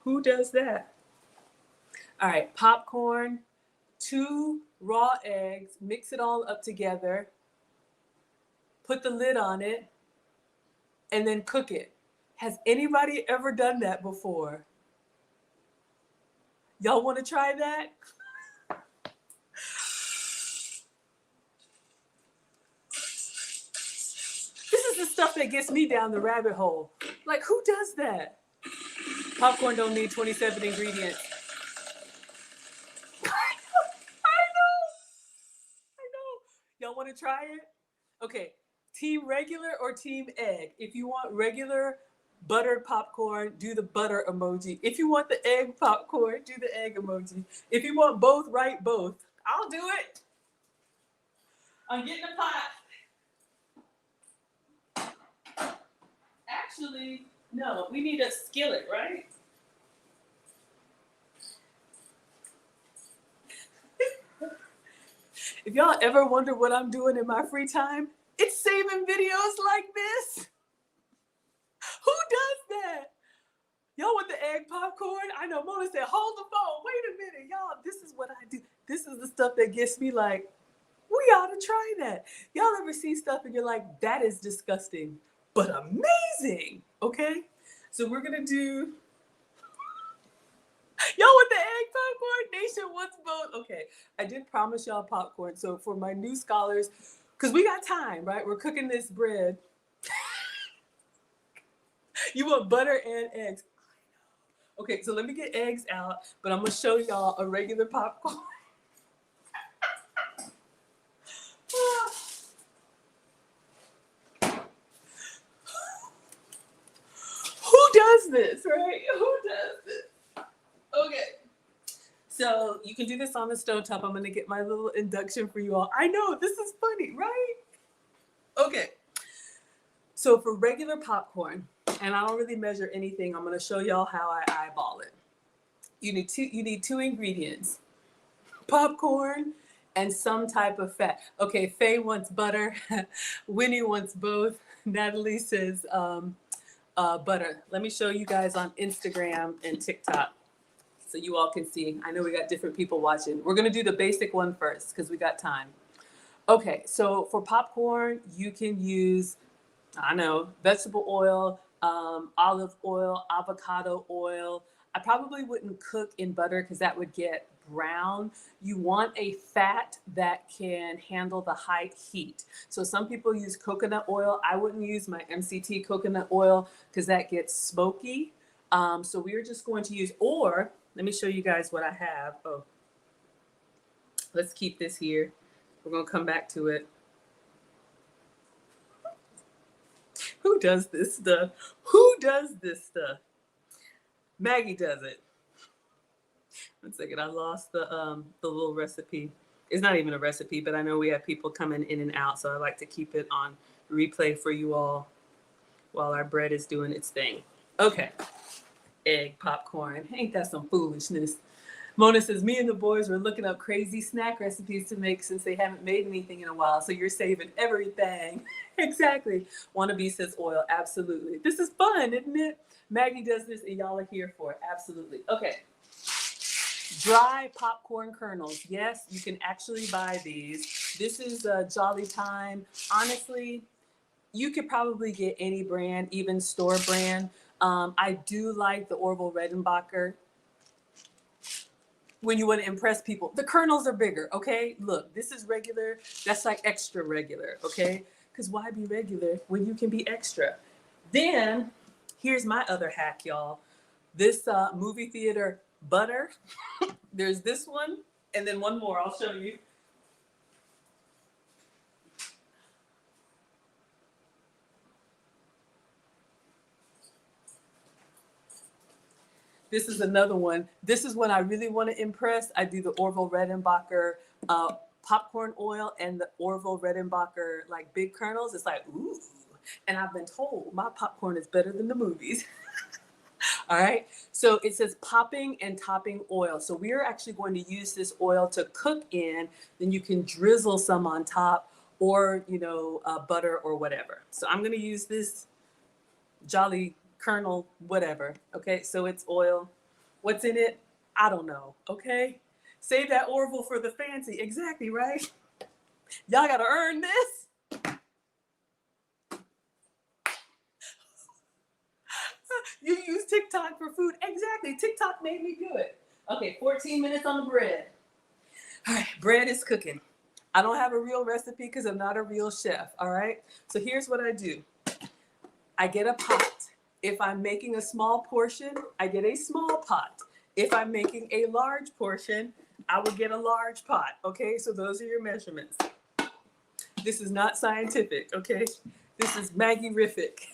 Who does that? All right, popcorn, 2 raw eggs, mix it all up together, put the lid on it, and then cook it. Has anybody ever done that before? Y'all want to try that? This is the stuff that gets me down the rabbit hole. Like, who does that? Popcorn don't need 27 ingredients. I know. Y'all want to try it? Okay, team regular or team egg? If you want regular buttered popcorn, do the butter emoji. If you want the egg popcorn, do the egg emoji. If you want both, write both. I'll do it. I'm getting a pot. Actually, no, we need a skillet, right? If y'all ever wonder what I'm doing in my free time, it's saving videos like this. Who does that? Y'all want the egg popcorn? I know Mona said, hold the phone. Wait a minute, y'all. This is what I do. This is the stuff that gets me like, we ought to try that. Y'all ever see stuff and you're like, that is disgusting, but amazing. Okay? So we're going to do, y'all want the egg popcorn? Nation wants both. Okay. I did promise y'all popcorn. So for my new scholars, because we got time, right? We're cooking this bread. You want butter and eggs. Okay, so let me get eggs out, but I'm gonna show y'all a regular popcorn. Who does this, right? Who does this? Okay. So you can do this on the stovetop. I'm gonna get my little induction for you all. I know, this is funny, right? Okay. So for regular popcorn, and I don't really measure anything, I'm gonna show y'all how I eyeball it. You need two ingredients: popcorn and some type of fat. Okay, Faye wants butter. Winnie wants both. Natalie says butter. Let me show you guys on Instagram and TikTok so you all can see. I know we got different people watching. We're gonna do the basic one first because we got time. Okay, so for popcorn, you can use, I know, vegetable oil, olive oil, avocado oil. I probably wouldn't cook in butter because that would get brown. You want a fat that can handle the high heat. So some people use coconut oil. I wouldn't use my MCT coconut oil because that gets smoky. So we're just going to use, or Let me show you guys what I have. Oh, let's keep this here. We're gonna come back to it. Who does this stuff? Who does this stuff? Maggie does it. 1 second, I lost the little recipe. It's not even a recipe, but I know we have people coming in and out, so I like to keep it on replay for you all while our bread is doing its thing. Okay, egg popcorn. Ain't that some foolishness? Mona says, me and the boys were looking up crazy snack recipes to make since they haven't made anything in a while. So you're saving everything. Exactly. Wannabe says oil. Absolutely. This is fun, isn't it? Maggie does this and y'all are here for it. Absolutely. Okay. Dry popcorn kernels. Yes, you can actually buy these. This is Jolly Time. Honestly, you could probably get any brand, even store brand. I do like the Orville Redenbacher. When you want to impress people, the kernels are bigger, okay? Look, this is regular, that's like extra regular, okay? Because why be regular when you can be extra? Then, here's my other hack, y'all. This movie theater butter, there's this one, and then one more, I'll show you. This is another one. This is when I really want to impress. I do the Orville Redenbacher popcorn oil and the Orville Redenbacher like big kernels. It's like, ooh. And I've been told my popcorn is better than the movies. All right. So it says popping and topping oil. So we are actually going to use this oil to cook in. Then you can drizzle some on top or, you know, butter or whatever. So I'm going to use this Jolly kernel, whatever. Okay, so it's oil. What's in it? I don't know. Okay, save that Orville for the fancy. Exactly, right? Y'all gotta earn this. You use TikTok for food. Exactly. TikTok made me do it. Okay, 14 minutes on the bread. All right, bread is cooking. I don't have a real recipe because I'm not a real chef. All right, so here's what I do. I get a pot. If I'm making a small portion, I get a small pot. If I'm making a large portion, I would get a large pot. Okay, so those are your measurements. This is not scientific, okay? This is Maggie-rific.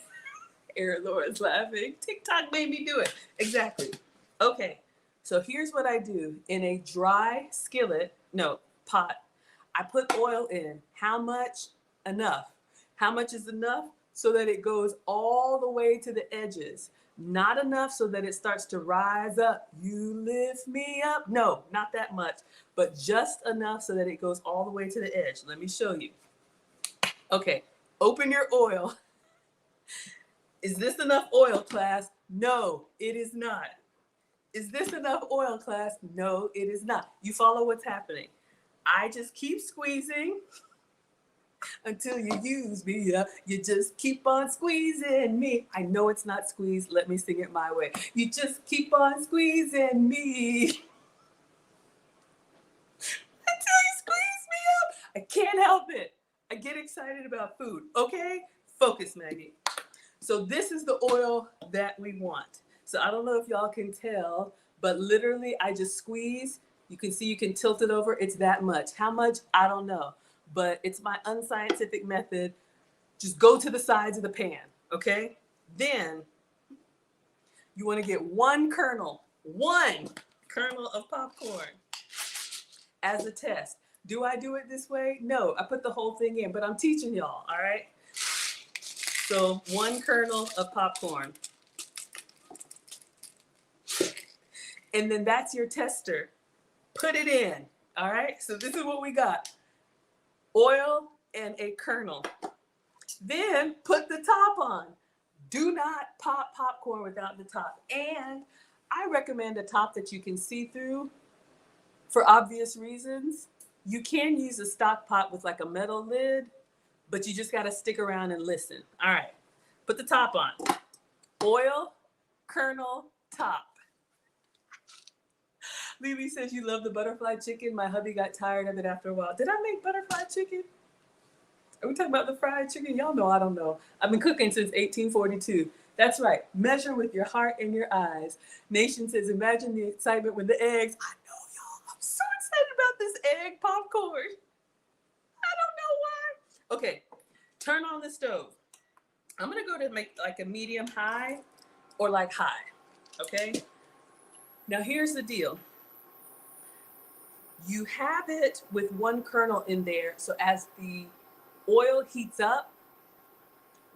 Aaron Laura's laughing. TikTok made me do it. Exactly. Okay, so here's what I do. In a dry pot, I put oil in. How much? Enough. How much is enough? So that it goes all the way to the edges. Not enough so that it starts to rise up. You lift me up. No, not that much, but just enough so that it goes all the way to the edge. Let me show you. Okay, open your oil. Is this enough oil, class? No, it is not. Is this enough oil, class? No, it is not. You follow what's happening. I just keep squeezing until you use me up. You just keep on squeezing me. I know it's not squeezed. Let me sing it my way. You just keep on squeezing me until you squeeze me up. I can't help it. I get excited about food. Okay? Focus, Maggie. So this is the oil that we want. So I don't know if y'all can tell, but literally I just squeeze. You can see you can tilt it over. It's that much. How much? I don't know. But it's my unscientific method. Just go to the sides of the pan, okay? Then you want to get one kernel of popcorn as a test. Do I do it this way? No, I put the whole thing in, but I'm teaching y'all, all right? So one kernel of popcorn. And then that's your tester. Put it in, all right? So this is what we got. Oil and a kernel. Then put the top on. Do not pop popcorn without the top. And I recommend a top that you can see through for obvious reasons. You can use a stock pot with like a metal lid, but you just got to stick around and listen. All right, put the top on. Oil, kernel, top. Lily says you love the butterfly chicken. My hubby got tired of it after a while. Did I make butterfly chicken? Are we talking about the fried chicken? Y'all know I don't know. I've been cooking since 1842. That's right. Measure with your heart and your eyes. Nation says, imagine the excitement when the eggs. I know, y'all. I'm so excited about this egg popcorn. I don't know why. Okay, turn on the stove. I'm gonna go to make like a medium high or like high. Okay. Now here's the deal. You have it with one kernel in there, so as the oil heats up,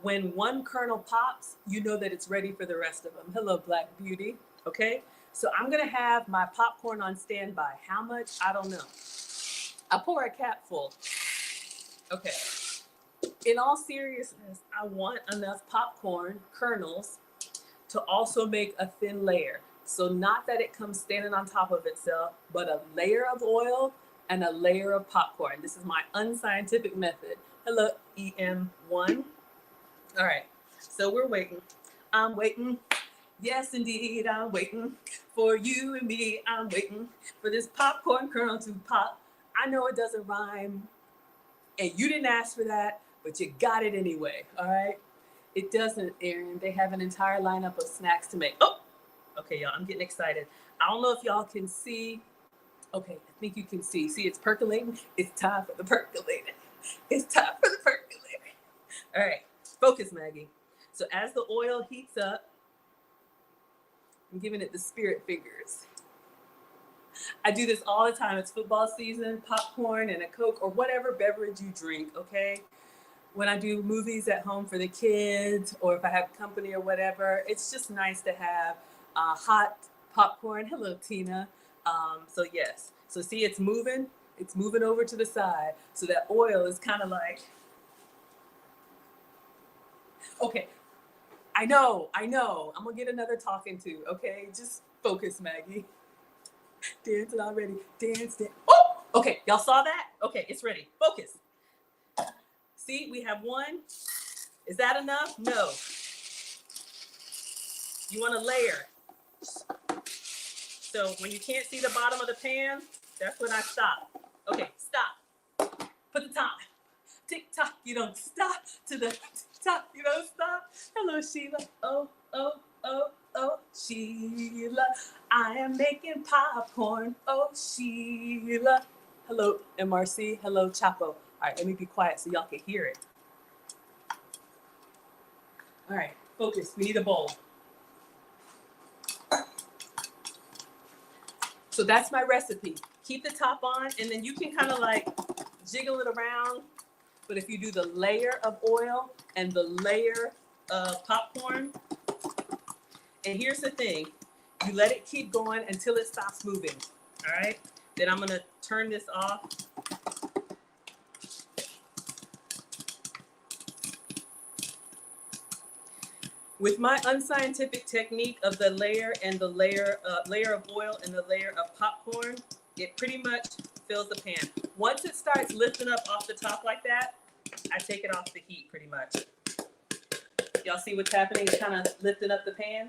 when one kernel pops, you know that it's ready for the rest of them. Hello, Black Beauty. Okay, so I'm gonna have my popcorn on standby. How much? I don't know. I pour a cap full. Okay. In all seriousness, I want enough popcorn kernels to also make a thin layer. So not that it comes standing on top of itself, but a layer of oil and a layer of popcorn. This is my unscientific method. Hello, EM1. All right, so we're waiting. I'm waiting. Yes, indeed, I'm waiting for you and me. I'm waiting for this popcorn kernel to pop. I know it doesn't rhyme, and you didn't ask for that, but you got it anyway, all right? It doesn't, Erin. They have an entire lineup of snacks to make. Oh, okay, y'all, I'm getting excited. I don't know if y'all can see. Okay, I think you can see. See, it's percolating. It's time for the percolating. It's time for the percolating. All right, focus, Maggie. So as the oil heats up, I'm giving it the spirit fingers. I do this all the time. It's football season, popcorn and a Coke or whatever beverage you drink, okay? When I do movies at home for the kids or if I have company or whatever, it's just nice to have hot popcorn. Hello, Tina. So yes, so see it's moving over to the side. So that oil is kind of like, okay, I know, I'm gonna get another talking to, okay? Just focus, Maggie. Dancing already, dance. Oh, okay, y'all saw that? Okay, it's ready, focus. See, we have one. Is that enough? No. You want to layer. So when you can't see the bottom of the pan, that's when I stop. Okay, stop. Put the time. Tick tock, you don't stop. To the top, you don't stop. Hello, Sheila. Oh, oh, oh, oh, Sheila. I am making popcorn. Oh, Sheila. Hello, MRC. Hello, Chapo. All right, let me be quiet so y'all can hear it. All right, focus. We need a bowl. So that's my recipe. Keep the top on, and then you can kind of like jiggle it around. But if you do the layer of oil and the layer of popcorn, and here's the thing, you let it keep going until it stops moving, all right? Then I'm gonna turn this off. With my unscientific technique of the layer and the layer of oil and the layer of popcorn, it pretty much fills the pan. Once it starts lifting up off the top like that, I take it off the heat pretty much. Y'all see what's happening? It's kind of lifting up the pan.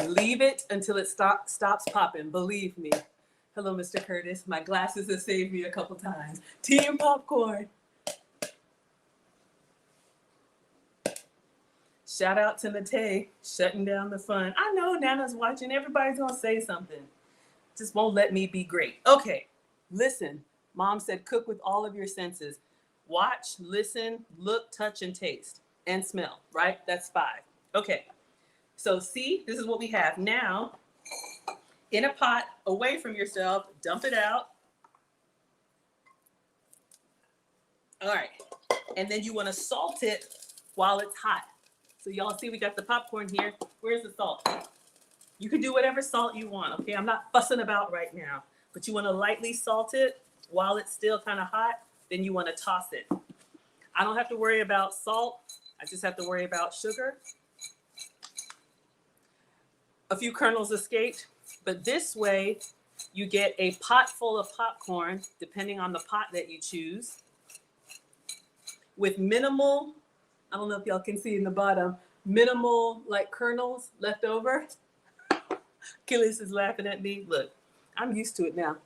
Leave it until it stops popping, believe me. Hello, Mr. Curtis. My glasses have saved me a couple times. Tea and popcorn. Shout out to Matei, shutting down the fun. I know Nana's watching. Everybody's going to say something. Just won't let me be great. Okay, listen. Mom said cook with all of your senses. Watch, listen, look, touch, and taste. And smell, right? That's 5. Okay, so see, this is what we have. Now, in a pot, away from yourself, dump it out. All right, and then you want to salt it while it's hot. So y'all see we got the popcorn here. Where's the salt? You can do whatever salt you want, okay? I'm not fussing about right now. But you want to lightly salt it while it's still kind of hot. Then you want to toss it. I don't have to worry about salt. I just have to worry about sugar. A few kernels escaped. But this way, you get a pot full of popcorn, depending on the pot that you choose, with minimal, I don't know if y'all can see in the bottom, minimal like kernels left over. Achilles is laughing at me. Look, I'm used to it now.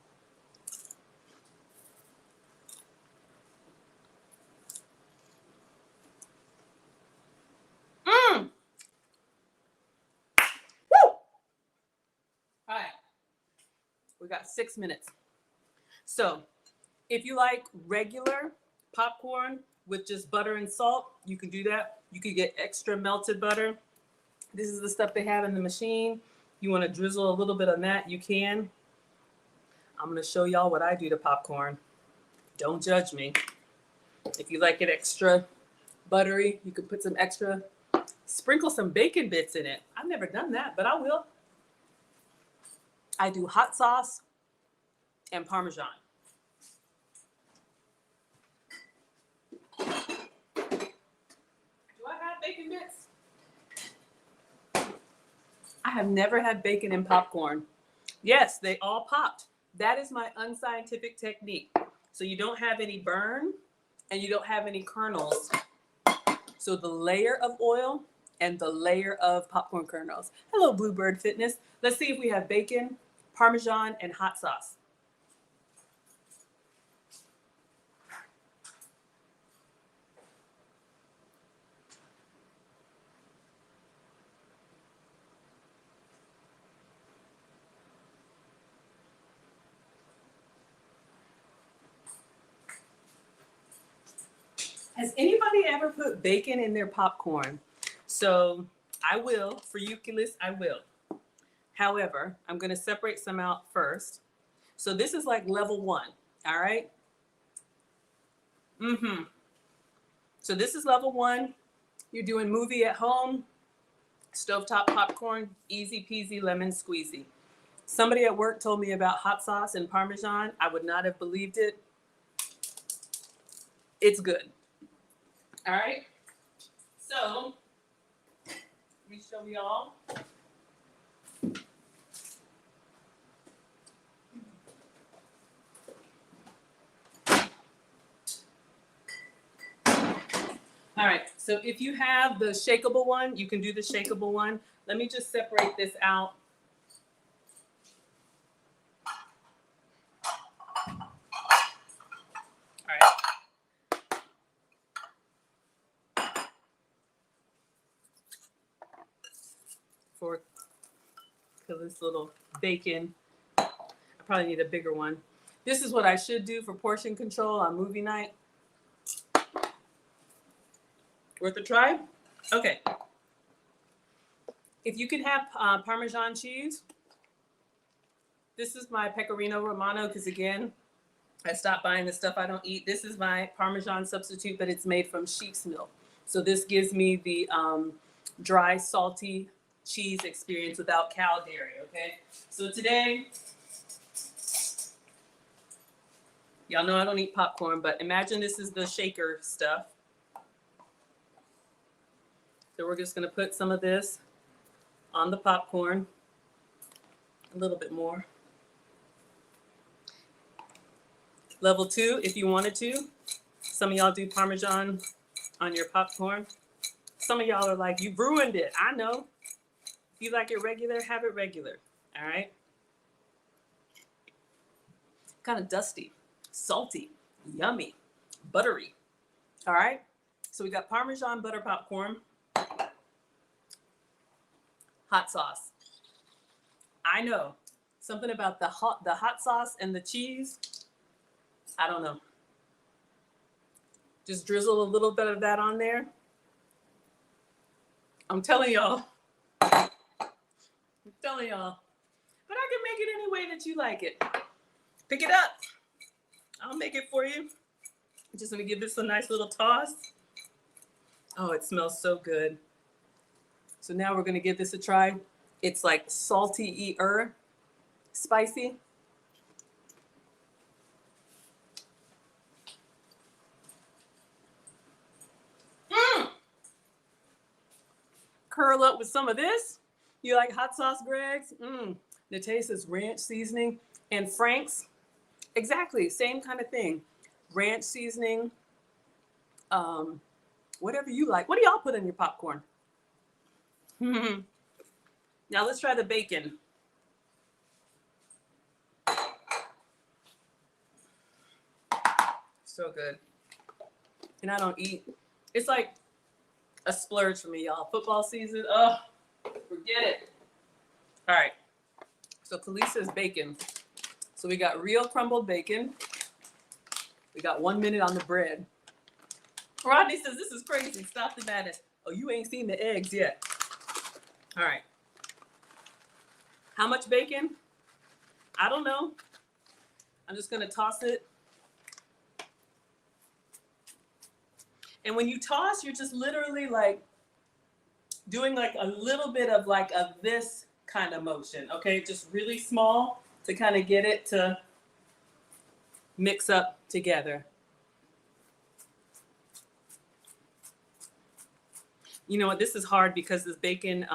We got 6 minutes. So if you like regular popcorn with just butter and salt, you can do that. You could get extra melted butter. This is the stuff they have in the machine. You want to drizzle a little bit on that, you can. I'm going to show y'all what I do to popcorn. Don't judge me. If you like it extra buttery, you can put some extra, sprinkle some bacon bits in it. I've never done that, but I will. I do hot sauce and Parmesan. Do I have bacon bits? I have never had bacon in popcorn. Yes, they all popped. That is my unscientific technique. So you don't have any burn and you don't have any kernels. So the layer of oil and the layer of popcorn kernels. Hello, Bluebird Fitness. Let's see if we have bacon, Parmesan, and hot sauce. Has anybody ever put bacon in their popcorn? So I will, for you, Kilis, I will. However, I'm going to separate some out first. So this is like level 1, all right? So this is level 1. You're doing movie at home, stovetop popcorn, easy peasy lemon squeezy. Somebody at work told me about hot sauce and Parmesan. I would not have believed it. It's good. All right, so let me show y'all. All right, so if you have the shakeable one, you can do the shakeable one. Let me just separate this out. All right. For this little bacon, I probably need a bigger one. This is what I should do for portion control on movie night. Worth a try? Okay. If you can have Parmesan cheese, this is my Pecorino Romano because, again, I stopped buying the stuff I don't eat. This is my Parmesan substitute, but it's made from sheep's milk. So this gives me the dry, salty cheese experience without cow dairy, okay? So today, y'all know I don't eat popcorn, but imagine this is the shaker stuff. So we're just gonna put some of this on the popcorn, a little bit more. Level 2, if you wanted to. Some of y'all do Parmesan on your popcorn. Some of y'all are like, you've ruined it. I know. If you like it regular, have it regular. All right? Kind of dusty, salty, yummy, buttery. All right? So we got Parmesan butter popcorn, hot sauce. I know. Something about the hot sauce and the cheese. I don't know. Just drizzle a little bit of that on there. I'm telling y'all. But I can make it any way that you like it. Pick it up. I'll make it for you. Just gonna give this a nice little toss. Oh, it smells so good. So now we're gonna give this a try. It's like salty-er, spicy. Curl up with some of this. You like hot sauce, Greg's? The taste is ranch seasoning and Frank's. Exactly, same kind of thing. Ranch seasoning, whatever you like. What do y'all put in your popcorn? Now let's try the bacon. So good. And I don't eat. It's like a splurge for me, y'all. Football season, oh, forget it. All right. So Khaleesi's bacon. So we got real crumbled bacon. We got 1 minute on the bread. Rodney says, this is crazy. Stop the madness. Oh, you ain't seen the eggs yet. All right. How much bacon? I don't know. I'm just going to toss it. And when you toss, you're just literally like doing like a little bit of like a this kind of motion, okay? Just really small to kind of get it to mix up together. You know what, this is hard because this bacon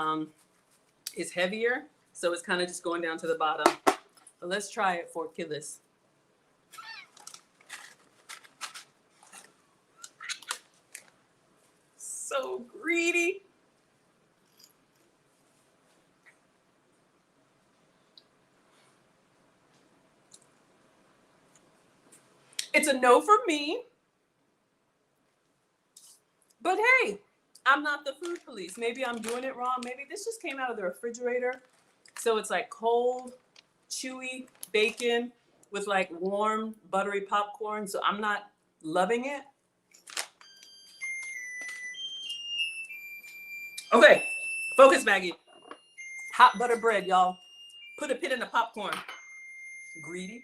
is heavier, so it's kind of just going down to the bottom. But let's try it for Killis. So greedy. It's a no for me. But hey, I'm not the food police. Maybe I'm doing it wrong. Maybe this just came out of the refrigerator. So it's like cold, chewy bacon with like warm, buttery popcorn. So I'm not loving it. Okay, focus, Maggie. Hot butter bread, y'all. Put a pin in the popcorn. Greedy.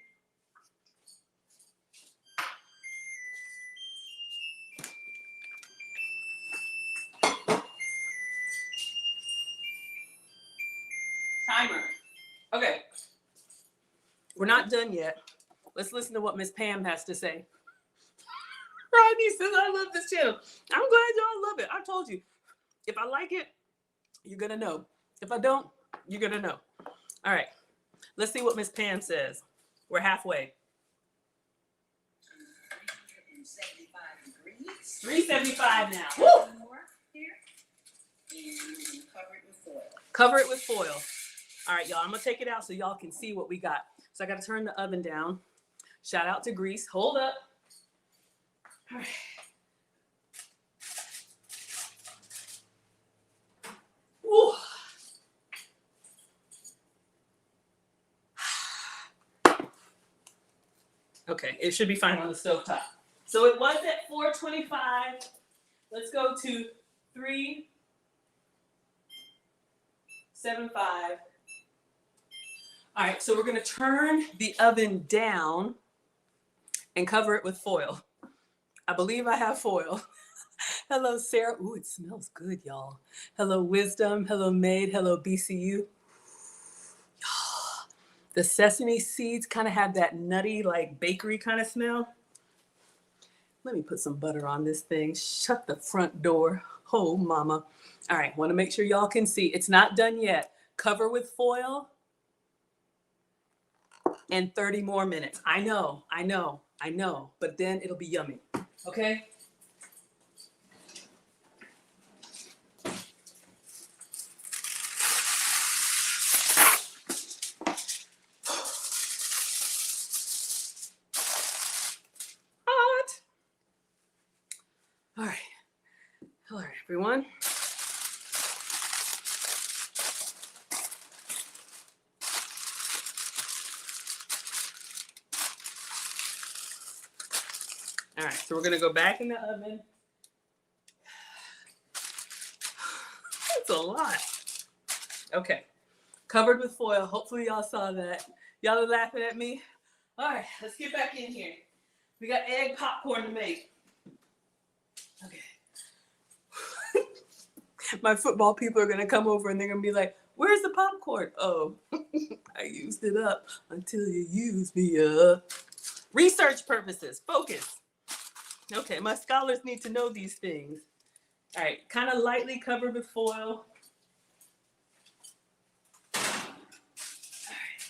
Timer. Okay, we're not done yet. Let's listen to what Miss Pam has to say. Rodney says, I love this channel. I'm glad y'all love it. I told you, if I like it, you're gonna know. If I don't, you're gonna know. All right, let's see what Miss Pam says. We're halfway. 375 now. Woo! More here. And cover it with foil. Cover it with foil. All right, y'all, I'm gonna take it out so y'all can see what we got. So I gotta turn the oven down. Shout out to Grease. Hold up. All right. Woo. Okay, it should be fine on the stovetop. So it was at 425. Let's go to 375. All right, so we're gonna turn the oven down and cover it with foil. I believe I have foil. Hello, Sarah. Ooh, it smells good, y'all. Hello, Wisdom. Hello, Maid. Hello, BCU. The sesame seeds kind of have that nutty, like bakery kind of smell. Let me put some butter on this thing. Shut the front door. Oh, mama. All right, want to make sure y'all can see. It's not done yet. Cover with foil. And 30 more minutes. I know. But then it'll be yummy. Okay? Hot. All right. Hello, everyone. All right, so we're gonna go back in the oven. That's a lot. Okay, covered with foil. Hopefully y'all saw that. Y'all are laughing at me. All right, let's get back in here. We got egg popcorn to make. Okay. My football people are gonna come over and they're gonna be like, where's the popcorn? Oh, I used it up until you used me up. Research purposes, focus. Okay, my scholars need to know these things. All right, kind of lightly covered with foil. All right.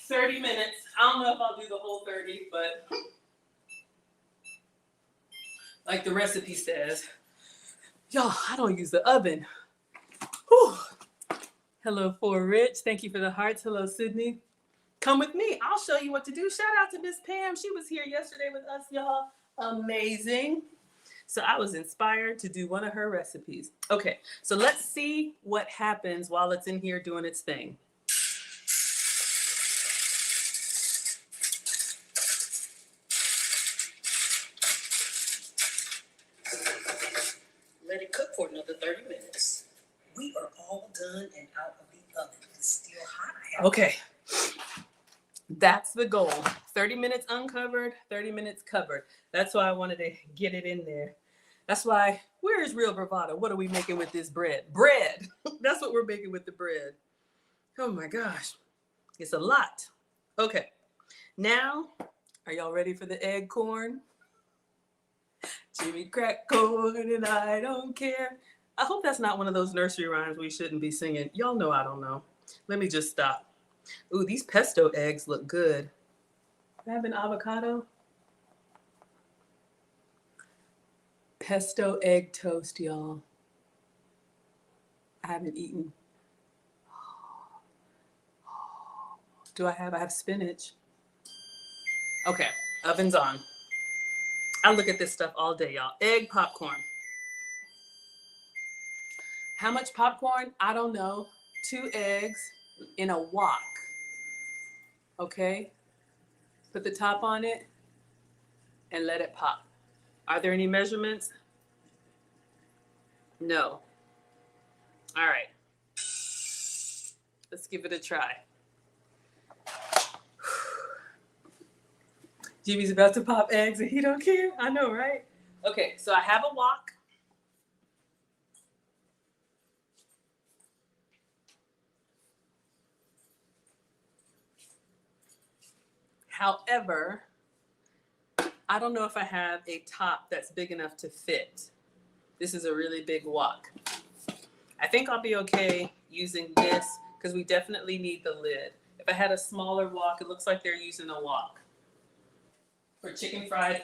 30 minutes. I don't know if I'll do the whole 30, but like the recipe says. Y'all, I don't use the oven. Whew. Hello, For Rich. Thank you for the hearts. Hello, Sydney. Come with me. I'll show you what to do. Shout out to Miss Pam. She was here yesterday with us, y'all. Amazing. So I was inspired to do one of her recipes. Okay, so let's see what happens while it's in here doing its thing. for another 30 minutes. We are all done and out of the oven. It's still hot. Okay. That's the goal. 30 minutes uncovered, 30 minutes covered. That's why I wanted to get it in there. That's why, where is real bravado? What are we making with this bread? Bread. That's what we're making with the bread. Oh my gosh. It's a lot. Okay. Now, are y'all ready for the egg corn? Jimmy crack corn and I don't care. I hope that's not one of those nursery rhymes we shouldn't be singing. Y'all know I don't know. Let me just stop. Ooh, these pesto eggs look good. I have an avocado. Pesto egg toast, y'all. I haven't eaten. I have spinach. Okay, oven's on. I look at this stuff all day, y'all. Egg popcorn. How much popcorn? I don't know. 2 eggs in a wok. Okay? Put the top on it and let it pop. Are there any measurements? No. All right. Let's give it a try. Jimmy's about to pop eggs and he don't care. I know, right? Okay, so I have a wok. However, I don't know if I have a top that's big enough to fit. This is a really big wok. I think I'll be okay using this because we definitely need the lid. If I had a smaller wok, it looks like they're using a wok for chicken fried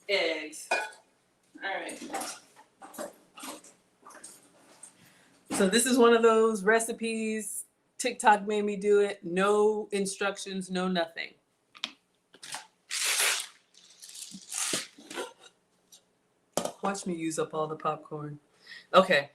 eggs. All right. So this is one of those recipes. TikTok made me do it. No instructions, no nothing. Watch me use up all the popcorn. Okay.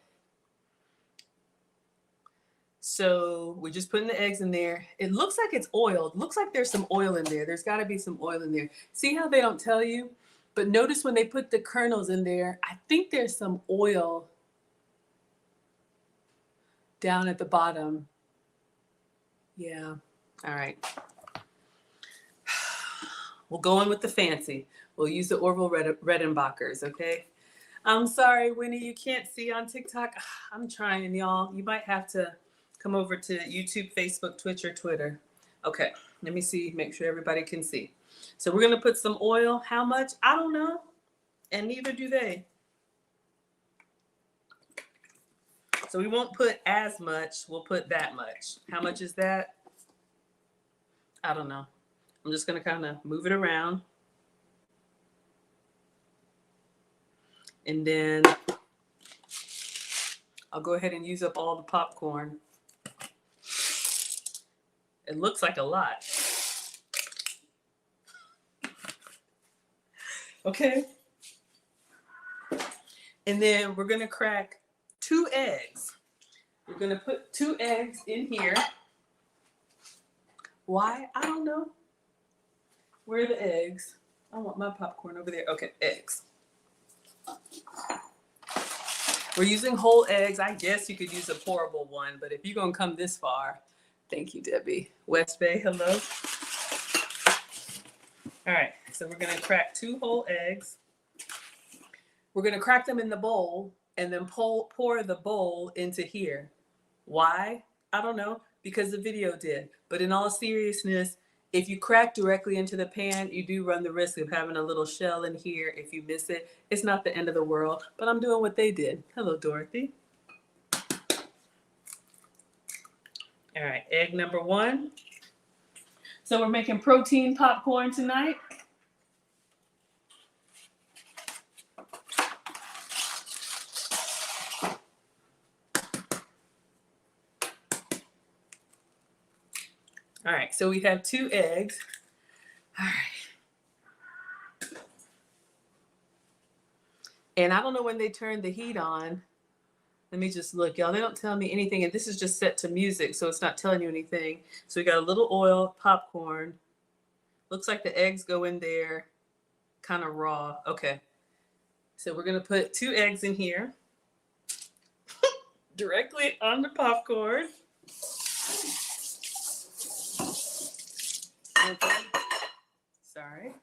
So we're just putting the eggs in there. It looks like it's oiled. Looks like there's some oil in there. There's got to be some oil in there. See how they don't tell you? But notice when they put the kernels in there, I think there's some oil down at the bottom. Yeah. All right. We'll go in with the fancy. We'll use the Orville Redenbachers, okay? I'm sorry, Winnie, you can't see on TikTok. I'm trying, y'all. You might have to come over to YouTube, Facebook, Twitch, or Twitter. Okay, let me see, make sure everybody can see. So we're gonna put some oil. How much? I don't know, and neither do they. So we won't put as much, we'll put that much. How much is that? I don't know. I'm just gonna kind of move it around. And then I'll go ahead and use up all the popcorn. It looks like a lot. Okay. And then we're gonna crack 2 eggs. We're gonna put 2 eggs in here. Why? I don't know. Where are the eggs? I want my popcorn over there. Okay, eggs. We're using whole eggs. I guess you could use a pourable one, but if you're gonna come this far, thank you, Debbie. West Bay, hello. All right, so we're gonna crack 2 whole eggs. We're gonna crack them in the bowl and then pour the bowl into here. Why? I don't know, because the video did. But in all seriousness, if you crack directly into the pan, you do run the risk of having a little shell in here. If you miss it, it's not the end of the world, but I'm doing what they did. Hello, Dorothy. All right, egg number 1. So we're making protein popcorn tonight. All right, so we have 2 eggs. All right. And I don't know when they turn the heat on. Let me just look, y'all. They don't tell me anything. And this is just set to music, so it's not telling you anything. So we got a little oil, popcorn. Looks like the eggs go in there kind of raw. Okay. So we're going to put 2 eggs in here. directly on the popcorn. Okay. Sorry.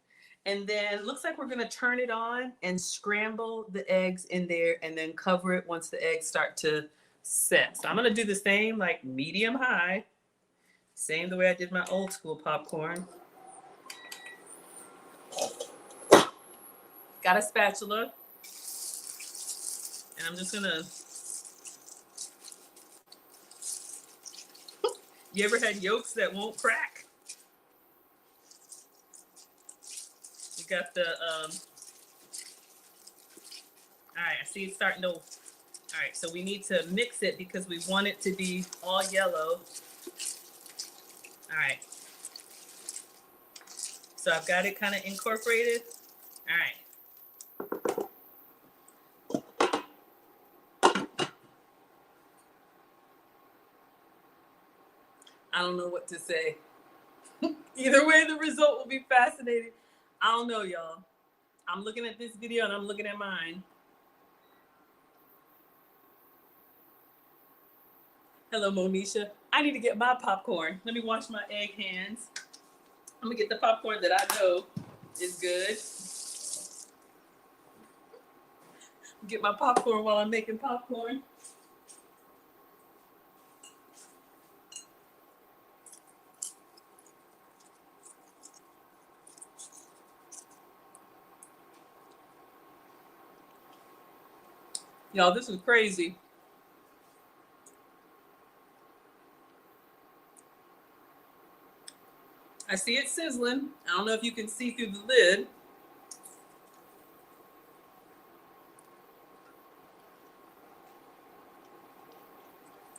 And then looks like we're gonna turn it on and scramble the eggs in there and then cover it once the eggs start to set. So I'm gonna do the same, like medium high, same the way I did my old school popcorn. Got a spatula, and I'm just gonna. You ever had yolks that won't crack? You got the all right, I see it's starting to. All right, so we need to mix it because we want it to be all yellow. All right. So I've got it kind of incorporated. All right. I don't know what to say. Either way, the result will be fascinating. I don't know, y'all. I'm looking at this video and I'm looking at mine. Hello, Monisha. I need to get my popcorn. Let me wash my egg hands. I'm gonna get the popcorn that I know is good. Get my popcorn while I'm making popcorn. Y'all, this is crazy. I see it sizzling. I don't know if you can see through the lid.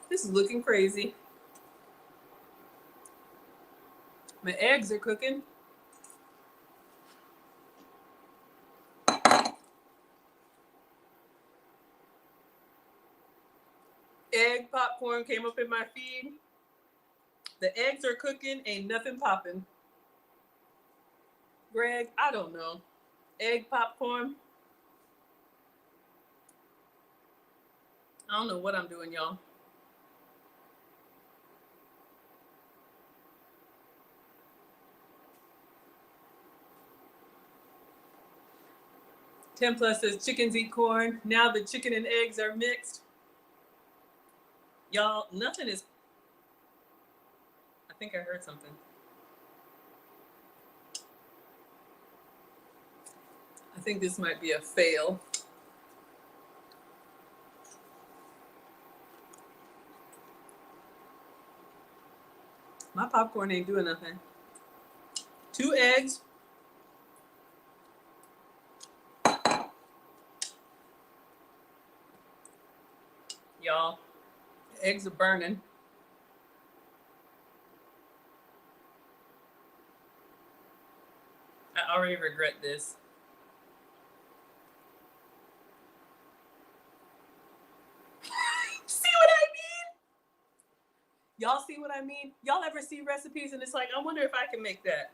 This is looking crazy. My eggs are cooking. Egg popcorn came up in my feed. The eggs are cooking, ain't nothing popping. Greg, I don't know. Egg popcorn. I don't know what I'm doing, y'all. Ten Plus says chickens eat corn. Now the chicken and eggs are mixed. Y'all, nothing is. I think I heard something. I think this might be a fail. My popcorn ain't doing nothing. 2 eggs. Y'all, the eggs are burning. I already regret this. See what I mean? Y'all see what I mean? Y'all ever see recipes and it's like, I wonder if I can make that.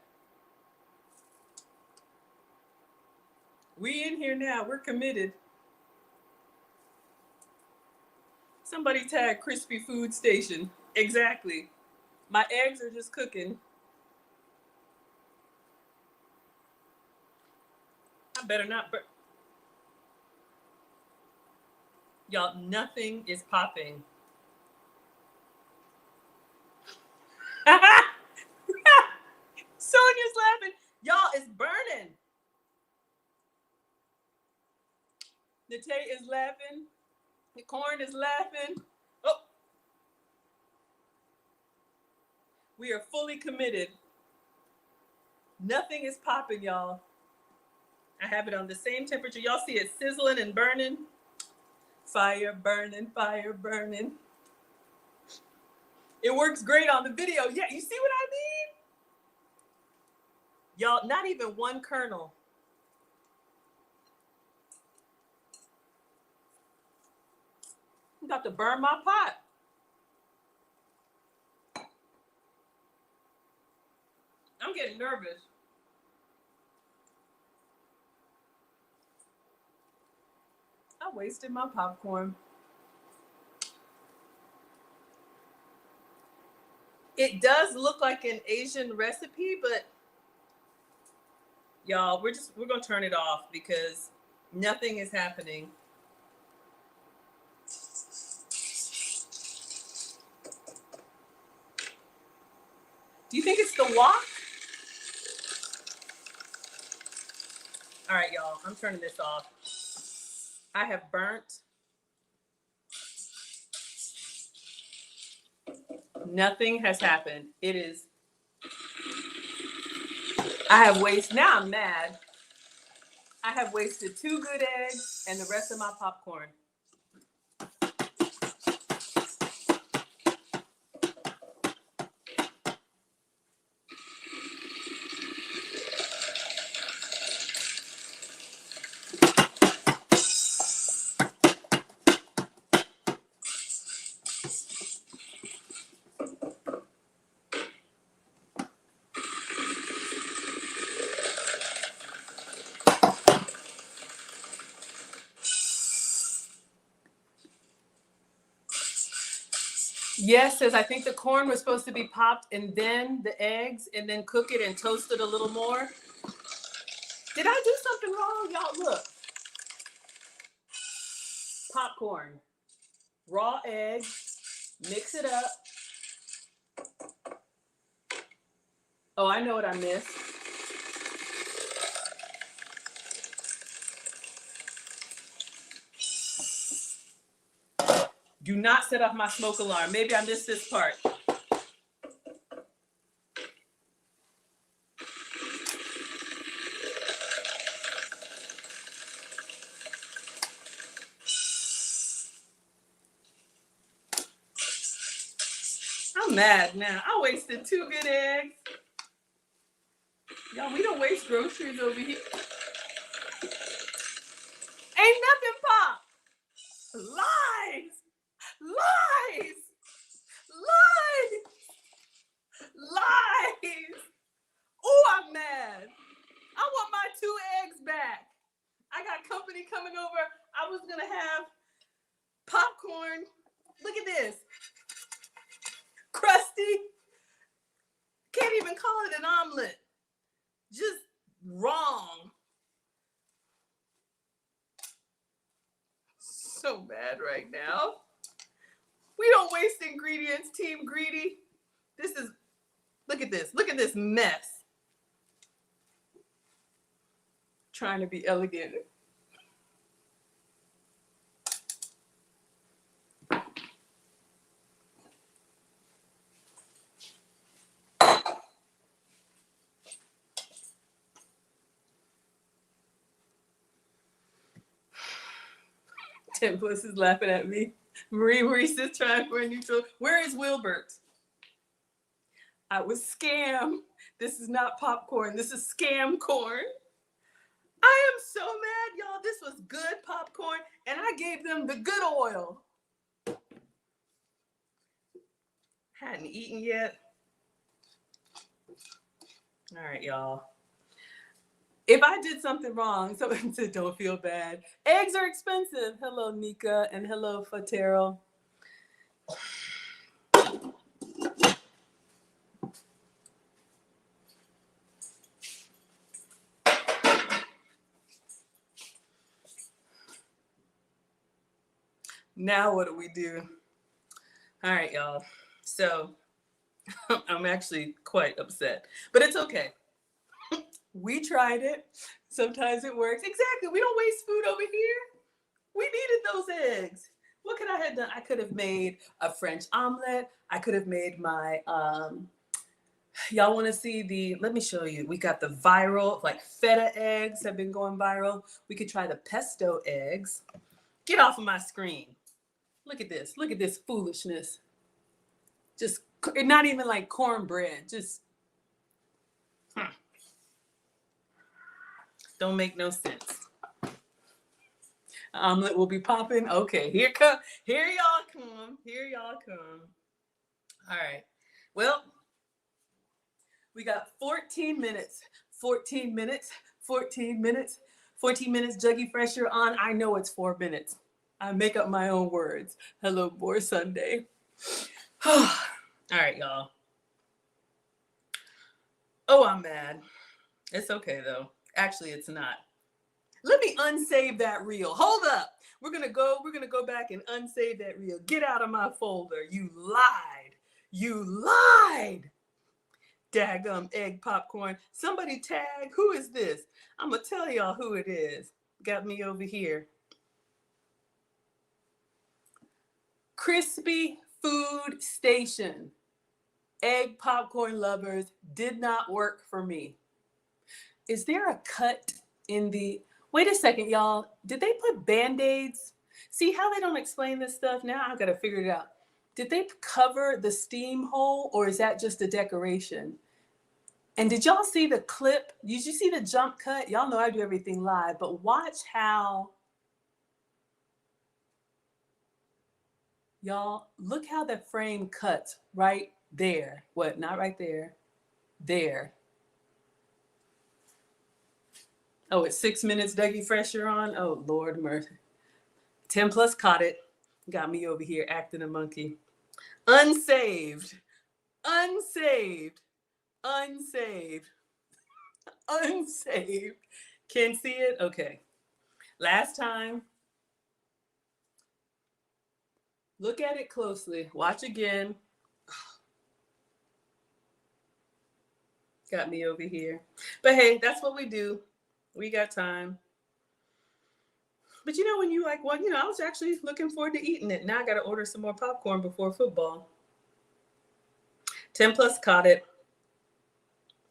We in here now. We're committed. Somebody tag Crispy Food Station. Exactly. My eggs are just cooking. I better not. Y'all, nothing is popping. Sonia's laughing. Y'all, it's burning. Nate is laughing. The corn is laughing. Oh. We are fully committed. Nothing is popping, y'all. I have it on the same temperature. Y'all see it sizzling and burning. Fire burning, fire burning. It works great on the video. Yeah, you see what I mean? Y'all, not even one kernel. I'm about to burn my pot. I'm getting nervous. I wasted my popcorn. It does look like an Asian recipe, but y'all, we're gonna turn it off because nothing is happening. Do you think it's the wok? All right, y'all, I'm turning this off. I have burnt. Nothing has happened. It is. I have wasted. Now I'm mad. I have wasted 2 good eggs and the rest of my popcorn. Yes, says I think the corn was supposed to be popped and then the eggs and then cook it and toast it a little more. Did I do something wrong? Y'all, look. Popcorn, raw egg, mix it up. Oh, I know what I missed. Do not set off my smoke alarm. Maybe I missed this part. I'm mad now. I wasted 2 good eggs. Y'all, we don't waste groceries over here. Ain't nothing pop. Lies. Lies. Lies. Lies. Oh, I'm mad. I want my 2 eggs back. I got company coming over. I was going to have popcorn. Look at this. Crusty. Can't even call it an omelet. Just wrong. So mad right now. We don't waste ingredients, Team Greedy. This is, look at this. Look at this mess. Trying to be elegant. Tempest is laughing at me. Marie says trying for a neutral. Where is Wilbert? I was scammed. This is not popcorn. This is scam corn. I am so mad, y'all. This was good popcorn, and I gave them the good oil. Hadn't eaten yet. All right, y'all. If I did something wrong, someone said don't feel bad. Eggs are expensive. Hello, Nika, and hello, Fatero. Now what do we do? All right, y'all. So I'm actually quite upset, but it's okay. We tried it. Sometimes it works. Exactly. We don't waste food over here. We needed those eggs. What could I have done? I could have made a French omelet. I could have made my, y'all want to see the, let me show you. We got the viral, like Feta eggs have been going viral. We could try the pesto eggs. Get off of my screen. Look at this. Look at this foolishness. Just not even like cornbread. Just don't make no sense. Omelet will be popping. Okay, here y'all come. Here y'all come. All right. Well, we got 14 minutes. 14 minutes. 14 minutes. 14 minutes. Juggy Fresh, you're on. I know it's 4 minutes. I make up my own words. Hello, Boar Sunday. All right, y'all. Oh, I'm mad. It's okay though. Actually, it's not. Let me unsave that reel. Hold up. We're gonna go back and unsave that reel. Get out of my folder. You lied. You lied. Daggum egg popcorn. Somebody tag. Who is this? I'm gonna tell y'all who it is. Got me over here. Crispy Food Station. Egg popcorn lovers did not work for me. Is there a cut in the... Wait a second, y'all. Did they put Band-Aids? See how they don't explain this stuff? Now I've got to figure it out. Did they cover the steam hole, or is that just a decoration? And did y'all see the clip? Did you see the jump cut? Y'all know I do everything live, but watch how... Y'all, look how the frame cuts right there. What? Not right there. There. Oh, it's 6 minutes, Dougie Fresh, you're on? Oh, Lord mercy. 10 plus caught it. Got me over here acting a monkey. Unsaved. Unsaved. Unsaved. Unsaved. Can't see it? Okay. Last time. Look at it closely. Watch again. Got me over here. But hey, that's what we do. We got time. But you know, when you like, well, you know, I was actually looking forward to eating it. Now I got to order some more popcorn before football. 10 plus caught it.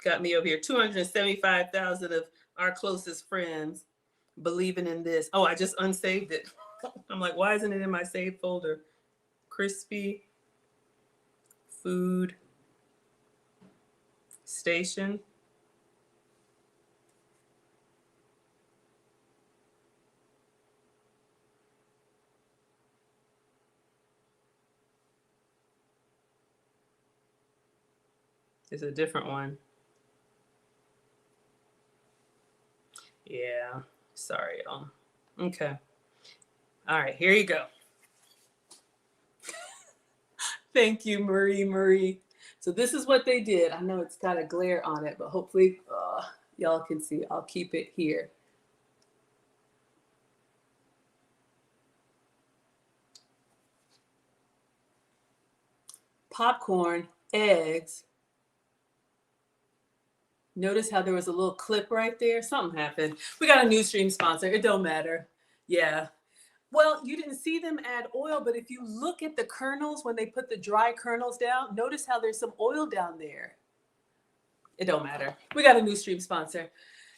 Got me over here. 275,000 of our closest friends believing in this. Oh, I just unsaved it. I'm like, why isn't it in my saved folder? Crispy Food Station. It's a different one. Yeah, sorry, y'all. Okay. All right, here you go. Thank you, Marie. So this is what they did. I know it's got a glare on it, but hopefully y'all can see. I'll keep it here. Popcorn, eggs. Notice how there was a little clip right there? Something happened. We got a new stream sponsor. It don't matter. Yeah. Well, you didn't see them add oil, but if you look at the kernels, when they put the dry kernels down, notice how there's some oil down there. It don't matter. We got a new stream sponsor.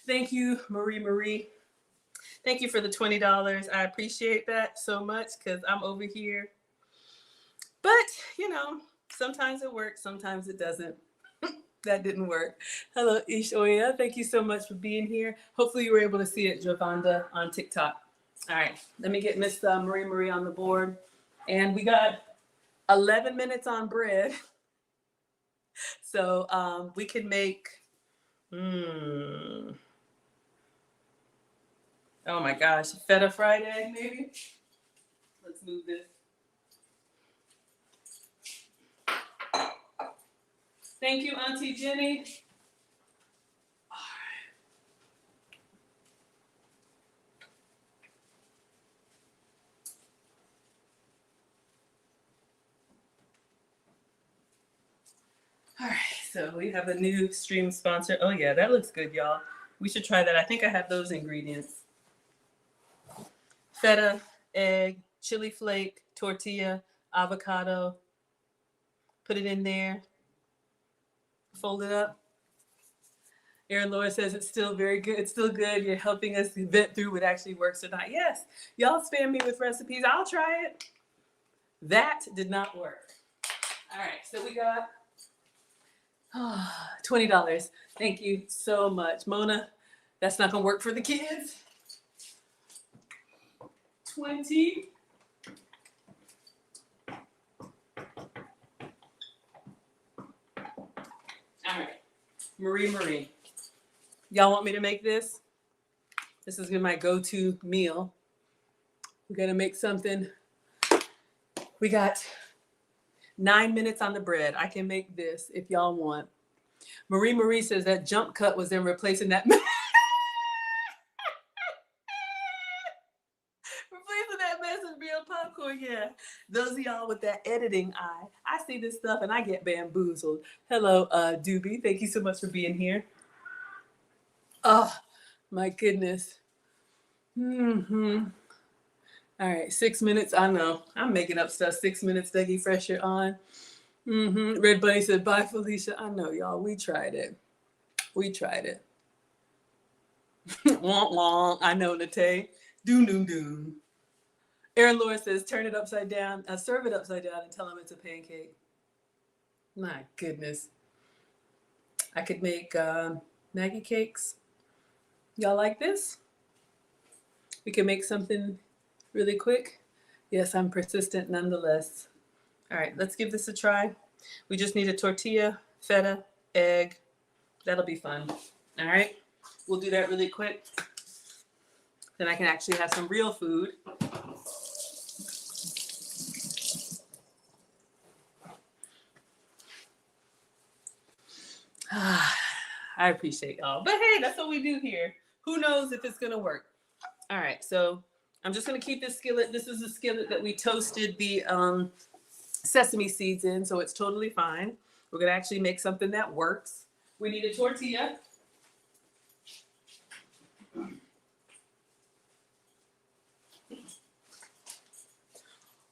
Thank you, Marie. Thank you for the $20. I appreciate that so much because I'm over here. But, you know, sometimes it works, sometimes it doesn't. That didn't work. Hello, Ishoya. Thank you so much for being here. Hopefully you were able to see it, Javonda, on TikTok. All right, let me get Miss Marie on the board. And we got 11 minutes on bread. So we can make, oh my gosh, Feta fried egg maybe? Let's move this. Thank you, Auntie Jenny. All right, so we have a new stream sponsor. Oh yeah, that looks good, y'all. We should try that. I think I have those ingredients. Feta, egg, chili flake, tortilla, avocado. Put it in there. Fold it up. Erin Laura says it's still very good. It's still good. You're helping us vet through what actually works or not. Yes, y'all spam me with recipes. I'll try it. That did not work. All right, so we got $20. Thank you so much. Mona, that's not gonna work for the kids. 20. All right, Marie. Y'all want me to make this? This is my go-to meal. We're gonna make something. We got 9 minutes on the bread. I can make this if y'all want. Marie says that jump cut was then replacing that. Replacing that mess with real popcorn, yeah. Those of y'all with that editing eye, I see this stuff and I get bamboozled. Hello, Doobie. Thank you so much for being here. Oh, my goodness. Mm-hmm. All right, 6 minutes. I know. I'm making up stuff. 6 minutes, Dougie Fresh, you're on. Mm-hmm. Red Bunny said, bye, Felicia. I know, y'all. We tried it. We tried it. Wonk, wonk. I know, Nate. Doom, doom, doom. Aaron Laura says, turn it upside down, serve it upside down and tell them it's a pancake. My goodness. I could make Maggie cakes. Y'all like this? We can make something really quick. Yes, I'm persistent nonetheless. All right, let's give this a try. We just need a tortilla, feta, egg. That'll be fun. All right, we'll do that really quick. Then I can actually have some real food. I appreciate y'all. But hey, that's what we do here. Who knows if it's going to work? All right, so I'm just going to keep this skillet. This is the skillet that we toasted the sesame seeds in, so it's totally fine. We're going to actually make something that works. We need a tortilla.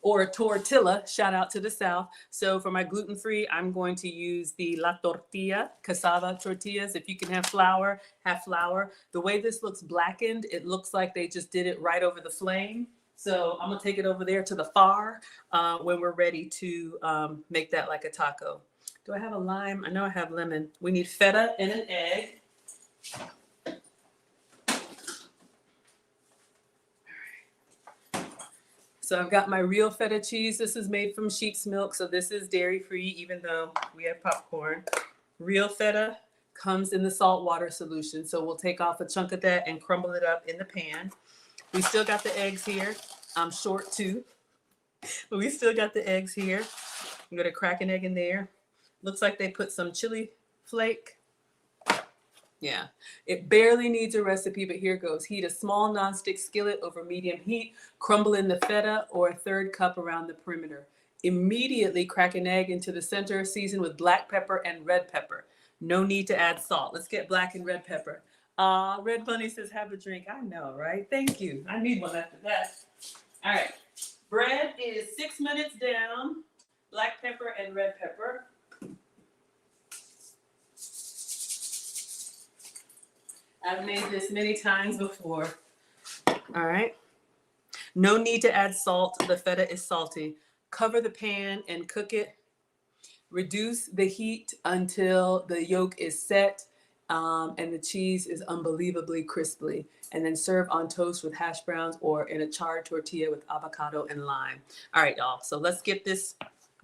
Or tortilla, shout out to the South. So for my gluten-free, I'm going to use the La Tortilla, cassava tortillas. If you can have flour, have flour. The way this looks blackened, it looks like they just did it right over the flame. So I'm gonna take it over there to the far when we're ready to make that like a taco. Do I have a lime? I know I have lemon. We need feta and an egg. So I've got my real feta cheese. This is made from sheep's milk, so this is dairy-free, even though we have popcorn. Real feta comes in the salt water solution, so we'll take off a chunk of that and crumble it up in the pan. We still got the eggs here. I'm short too, but we still got the eggs here. I'm gonna crack an egg in there. Looks like they put some chili flake. Yeah, it barely needs a recipe, but here goes. Heat a small nonstick skillet over medium heat. Crumble in the feta or a third cup around the perimeter. Immediately crack an egg into the center, season with black pepper and red pepper. No need to add salt. Let's get black and red pepper. Red Bunny says, have a drink. I know, right? Thank you. I need one after that. All right. Bread is 6 minutes down. Black pepper and red pepper. I've made this many times before. All right. No need to add salt. The feta is salty. Cover the pan and cook it. Reduce the heat until the yolk is set and the cheese is unbelievably crispy. And then serve on toast with hash browns or in a charred tortilla with avocado and lime. All right, y'all. So let's get this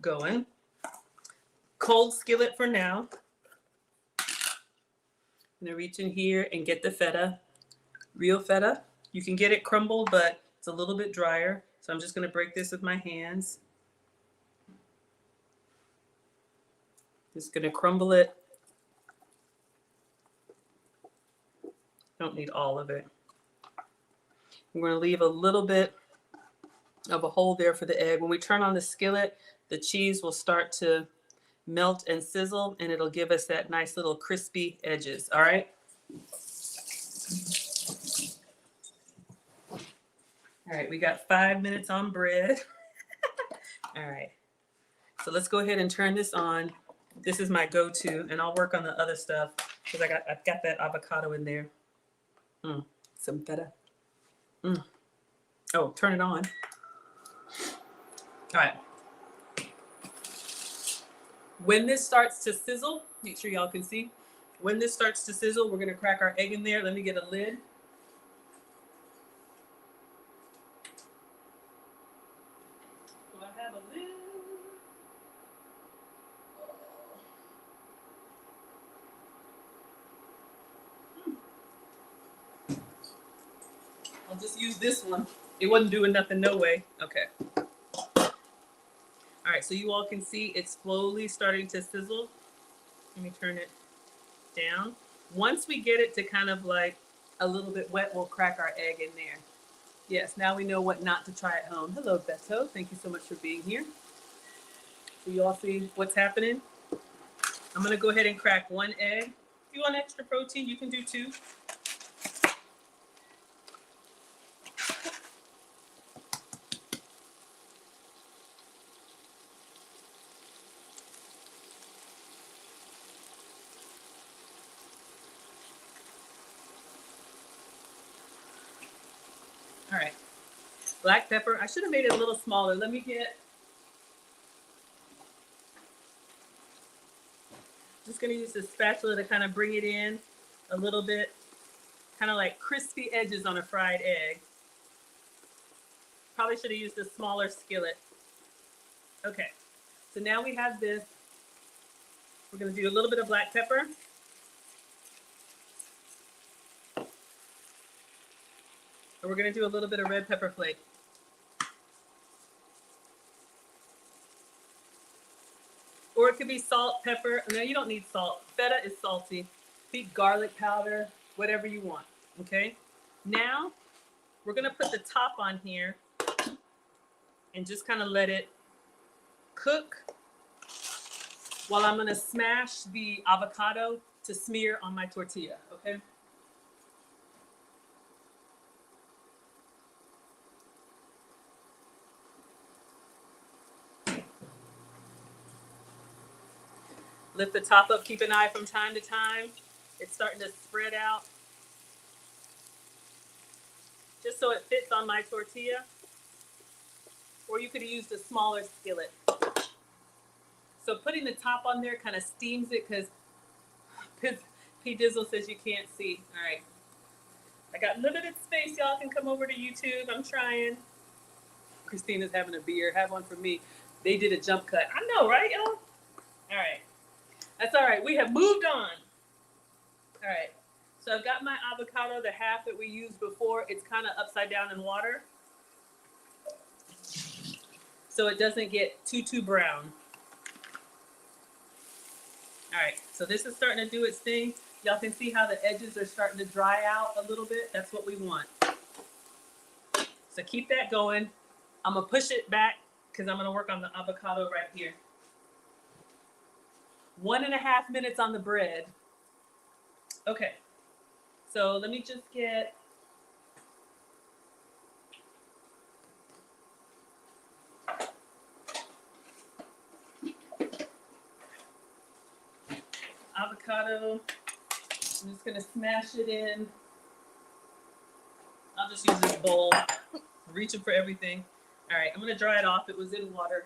going. Cold skillet for now. I'm gonna reach in here and get the feta, real feta. You can get it crumbled, but it's a little bit drier. So I'm just gonna break this with my hands. Just gonna crumble it. Don't need all of it. We're gonna leave a little bit of a hole there for the egg. When we turn on the skillet, the cheese will start to melt and sizzle, and it'll give us that nice little crispy edges. All right. All right, we got 5 minutes on bread. All right. So let's go ahead and turn this on. This is my go-to, and I'll work on the other stuff because I've got that avocado in there. Some feta. Oh, turn it on. All right. When this starts to sizzle, make sure y'all can see. When this starts to sizzle, we're gonna crack our egg in there. Let me get a lid. Do I have a lid? I'll just use this one. It wasn't doing nothing, no way. Okay. All right, so you all can see it's slowly starting to sizzle. Let me turn it down. Once we get it to kind of like a little bit wet, we'll crack our egg in there. Yes, now we know what not to try at home. Hello, Beto. Thank you so much for being here. So you all see what's happening? I'm gonna go ahead and crack one egg. If you want extra protein, you can do two. All right, black pepper. I should have made it a little smaller. Let me get, just gonna use this spatula to kind of bring it in a little bit, kind of like crispy edges on a fried egg. Probably should have used a smaller skillet. Okay, so now we have this. We're gonna do a little bit of black pepper. And we're gonna do a little bit of red pepper flake. Or it could be salt, pepper. No, you don't need salt. Feta is salty. Be garlic powder, whatever you want, okay? Now, we're gonna put the top on here and just kind of let it cook while I'm gonna smash the avocado to smear on my tortilla, okay? Lift the top up, keep an eye from time to time. It's starting to spread out. Just so it fits on my tortilla. Or you could have used a smaller skillet. So putting the top on there kind of steams it because P Dizzle says you can't see. All right. I got limited space. Y'all can come over to YouTube. I'm trying. Christina's having a beer. Have one for me. They did a jump cut. I know, right, y'all? All right. That's all right. We have moved on. All right. So I've got my avocado, the half that we used before. It's kind of upside down in water. So it doesn't get too brown. All right. So this is starting to do its thing. Y'all can see how the edges are starting to dry out a little bit. That's what we want. So keep that going. I'm going to push it back because I'm going to work on the avocado right here. 1.5 minutes on the bread. Okay. So let me just get avocado. I'm just going to smash it in. I'll just use this bowl. Reaching for everything. All right, I'm going to dry it off. It was in water.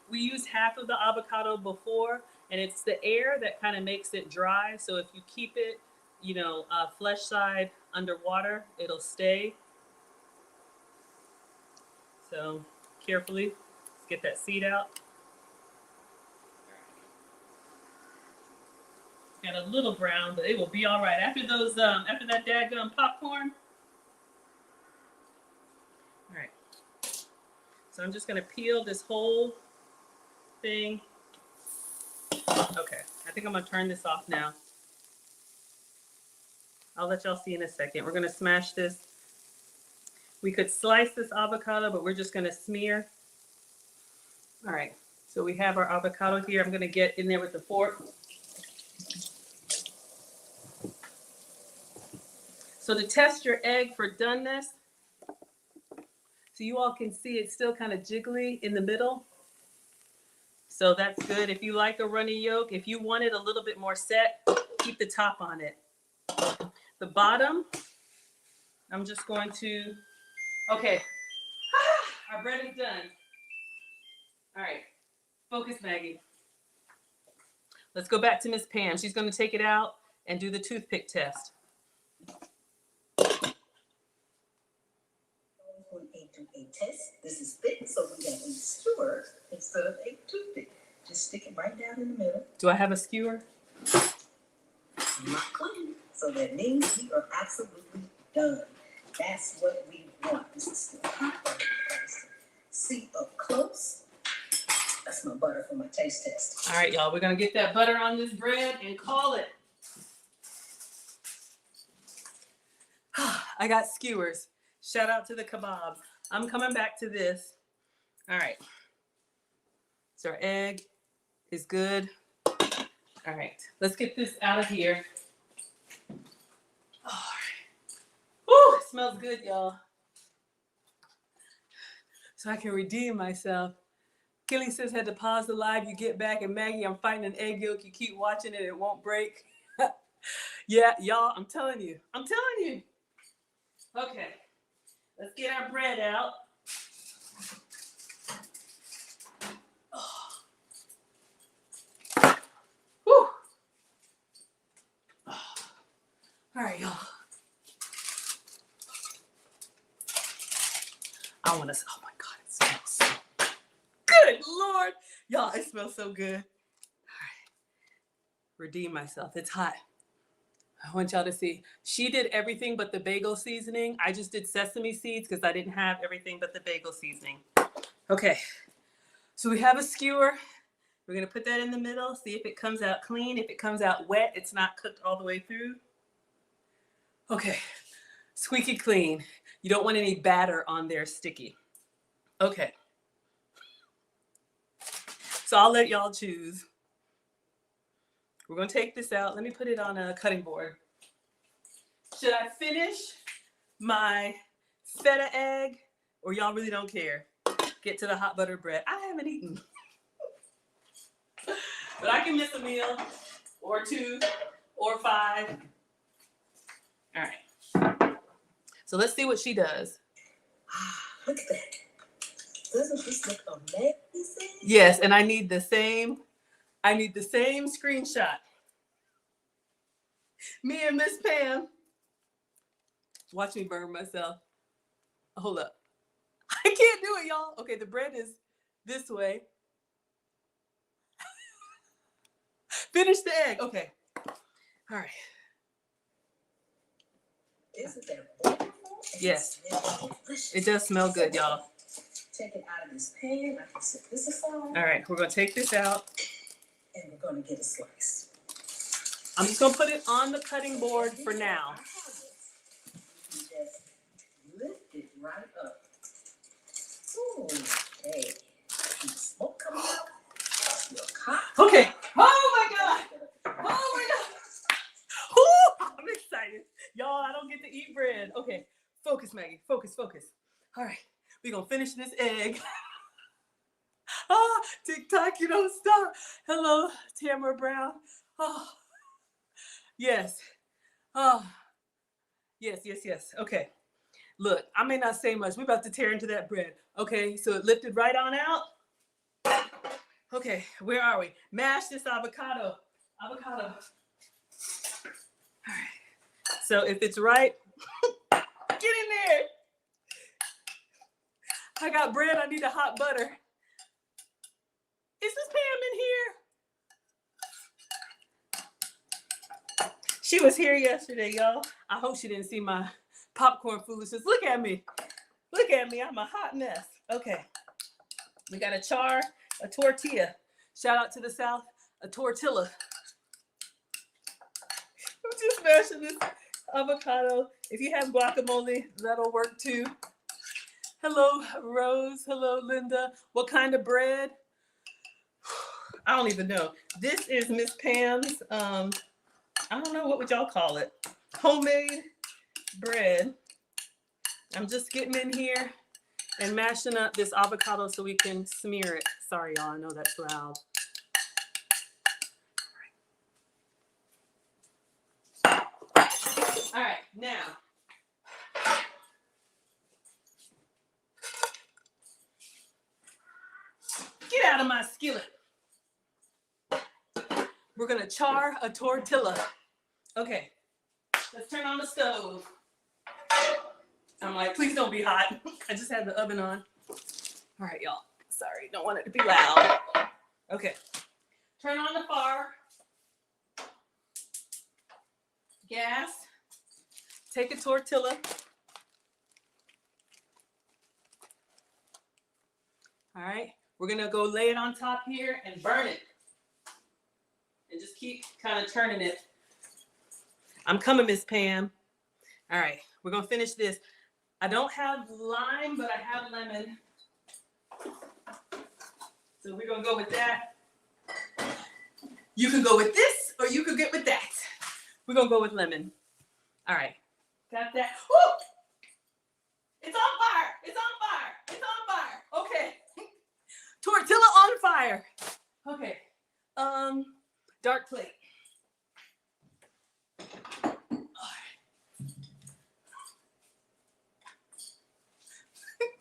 We used half of the avocado before, and it's the air that kind of makes it dry. So if you keep it, you know, flesh side underwater, it'll stay. So carefully, let's get that seed out. Got a little brown, but it will be all right. After those, after that dadgum popcorn. All right. So I'm just gonna peel this whole thing. Okay, I think I'm gonna turn this off now. I'll let y'all see in a second. We're gonna smash this. We could slice this avocado, but we're just gonna smear. All right, so we have our avocado here. I'm gonna get in there with the fork. So to test your egg for doneness, so you all can see it's still kind of jiggly in the middle. So that's good. If you like a runny yolk, if you want it a little bit more set, keep the top on it. The bottom, I'm just going to, okay. Our bread is done. All right, focus, Maggie. Let's go back to Miss Pam. She's going to take it out and do the toothpick test. Going to do a test. This is thick, so we have a skewer instead of a toothpick. Just stick it right down in the middle. Do I have a skewer? Not clean. So that means we are absolutely done. That's what we want. This is still hot. See up close. That's my butter for my taste test. All right, y'all, we're gonna get that butter on this bread and call it. I got skewers. Shout out to the kebab. I'm coming back to this. All right. So our egg is good. All right, let's get this out of here. All right. Woo, it smells good, y'all. So I can redeem myself. Kelly says had to pause the live. You get back, and Maggie, I'm fighting an egg yolk. You keep watching it, it won't break. Yeah, y'all, I'm telling you. I'm telling you. Okay, let's get our bread out. Oh. Whew. Oh. All right, y'all. I want to, oh my God, it smells so good. Lord. Y'all, it smells so good. All right. Redeem myself. It's hot. I want y'all to see. She did everything but the bagel seasoning. I just did sesame seeds because I didn't have everything but the bagel seasoning. Okay. So we have a skewer. We're going to put that in the middle. See if it comes out clean. If it comes out wet, it's not cooked all the way through. Okay. Squeaky clean. You don't want any batter on there sticky. Okay. So I'll let y'all choose. We're going to take this out. Let me put it on a cutting board. Should I finish my feta egg or y'all really don't care? Get to the hot butter bread. I haven't eaten. But I can miss a meal or 2 or 5. All right. So let's see what she does. Look at that. Doesn't this look amazing? Yes, and I need the same screenshot. Me and Miss Pam. Watch me burn myself. Hold up. I can't do it, y'all. Okay, the bread is this way. Finish the egg. Okay. All right. Isn't that wonderful? Yes. Delicious. It does smell good, y'all. Take it out of this pan. I can set this aside. All right, we're going to take this out. And we're going to get a slice. I'm just going to put it on the cutting board for now. Just lift it right up. Okay. And the smoke coming out. You're hot. Okay. Oh my God. Oh my God. Ooh, I'm excited. Y'all, I don't get to eat bread. Okay. Focus, Maggie. Focus, focus. All right. We're going to finish this egg. TikTok, you don't stop. Hello, Tamara Brown. Oh, yes. Oh, yes, yes, yes. Okay. Look, I may not say much. We're about to tear into that bread. Okay, so it lifted right on out. Okay, where are we? Mash this avocado. Avocado. All right. So if it's right, get in there. I got bread. I need a hot butter. Is this Pam in here? She was here yesterday, y'all. I hope she didn't see my popcorn foolishness. Look at me. Look at me. I'm a hot mess. Okay. We got a char, a tortilla. Shout out to the South, a tortilla. I'm just mashing this avocado. If you have guacamole, that'll work too. Hello, Rose. Hello, Linda. What kind of bread? I don't even know. This is Miss Pam's, I don't know, what would y'all call it? Homemade bread. I'm just getting in here and mashing up this avocado so we can smear it. Sorry, y'all, I know that's loud. All right, now. Get out of my skillet. We're gonna char a tortilla. Okay, let's turn on the stove. I'm like, please don't be hot. I just had the oven on. All right, y'all. Sorry, don't want it to be loud. Okay, turn on the fire. Gas. Take a tortilla. All right, We're gonna go lay it on top here and burn it. And just keep kind of turning it. I'm coming, Miss Pam. All right, we're gonna finish this. I don't have lime, but I have lemon. So we're gonna go with that. You can go with this, or you could get with that. We're gonna go with lemon. All right, got that. Woo! It's on fire, it's on fire, it's on fire. Okay, tortilla on fire. Okay, dark plate.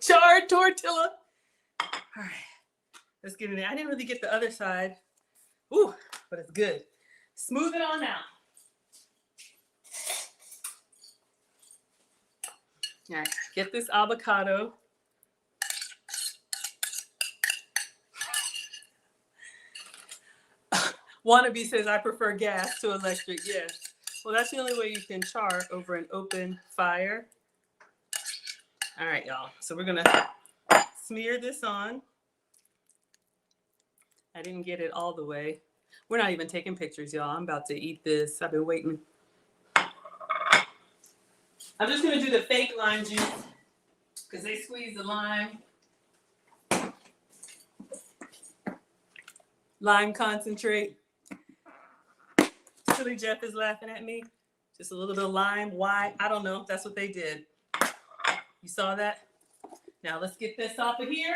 Charred tortilla. All right, let's get in there. I didn't really get the other side. Ooh, but it's good. Smooth it on out. All right, get this avocado. Wannabe says, I prefer gas to electric. Yes. Well, that's the only way you can char over an open fire. All right, y'all. So we're going to smear this on. I didn't get it all the way. We're not even taking pictures, y'all. I'm about to eat this. I've been waiting. I'm just going to do the fake lime juice because they squeeze the lime. Lime concentrate. Silly Jeff is laughing at me. Just a little bit of lime. Why? I don't know. That's what they did. You saw that? Now let's get this off of here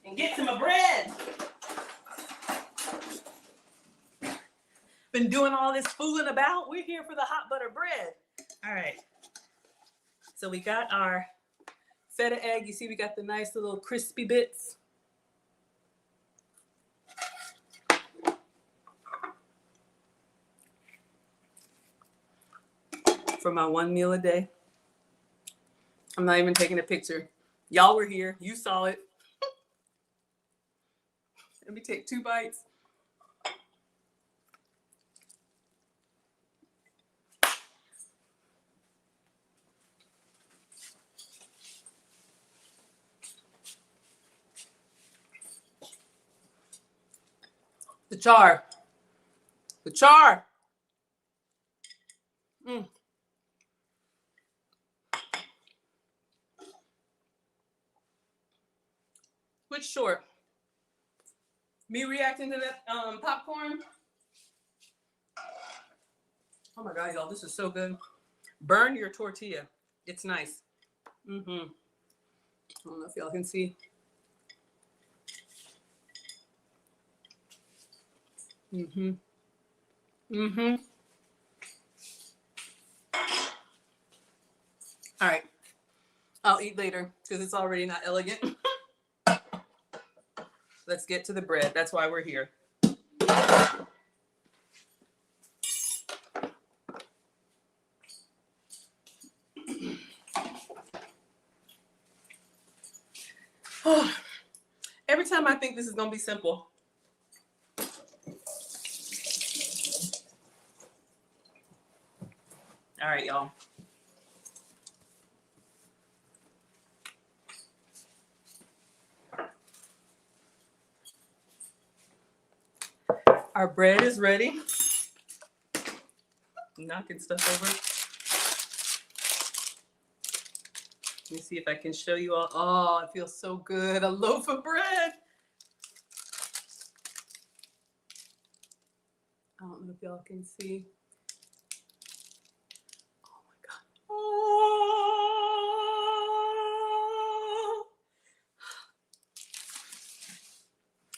and get to my bread. Been doing all this fooling about. We're here for the hot butter bread. All right. So we got our feta egg. You see we got the nice little crispy bits. For my one meal a day. I'm not even taking a picture. Y'all were here. You saw it. Let me take 2 bites. The char. The char. Mm. Which short? Me reacting to that popcorn? Oh my God, y'all, this is so good. Burn your tortilla. It's nice. Mm-hmm. I don't know if y'all can see. Mm-hmm. Mm-hmm. All right. I'll eat later because it's already not elegant. Let's get to the bread. That's why we're here. Oh, every time I think this is going to be simple. All right, y'all. Our bread is ready. Knocking stuff over. Let me see if I can show you all. Oh, it feels so good. A loaf of bread. I don't know if y'all can see. Oh my God. Oh.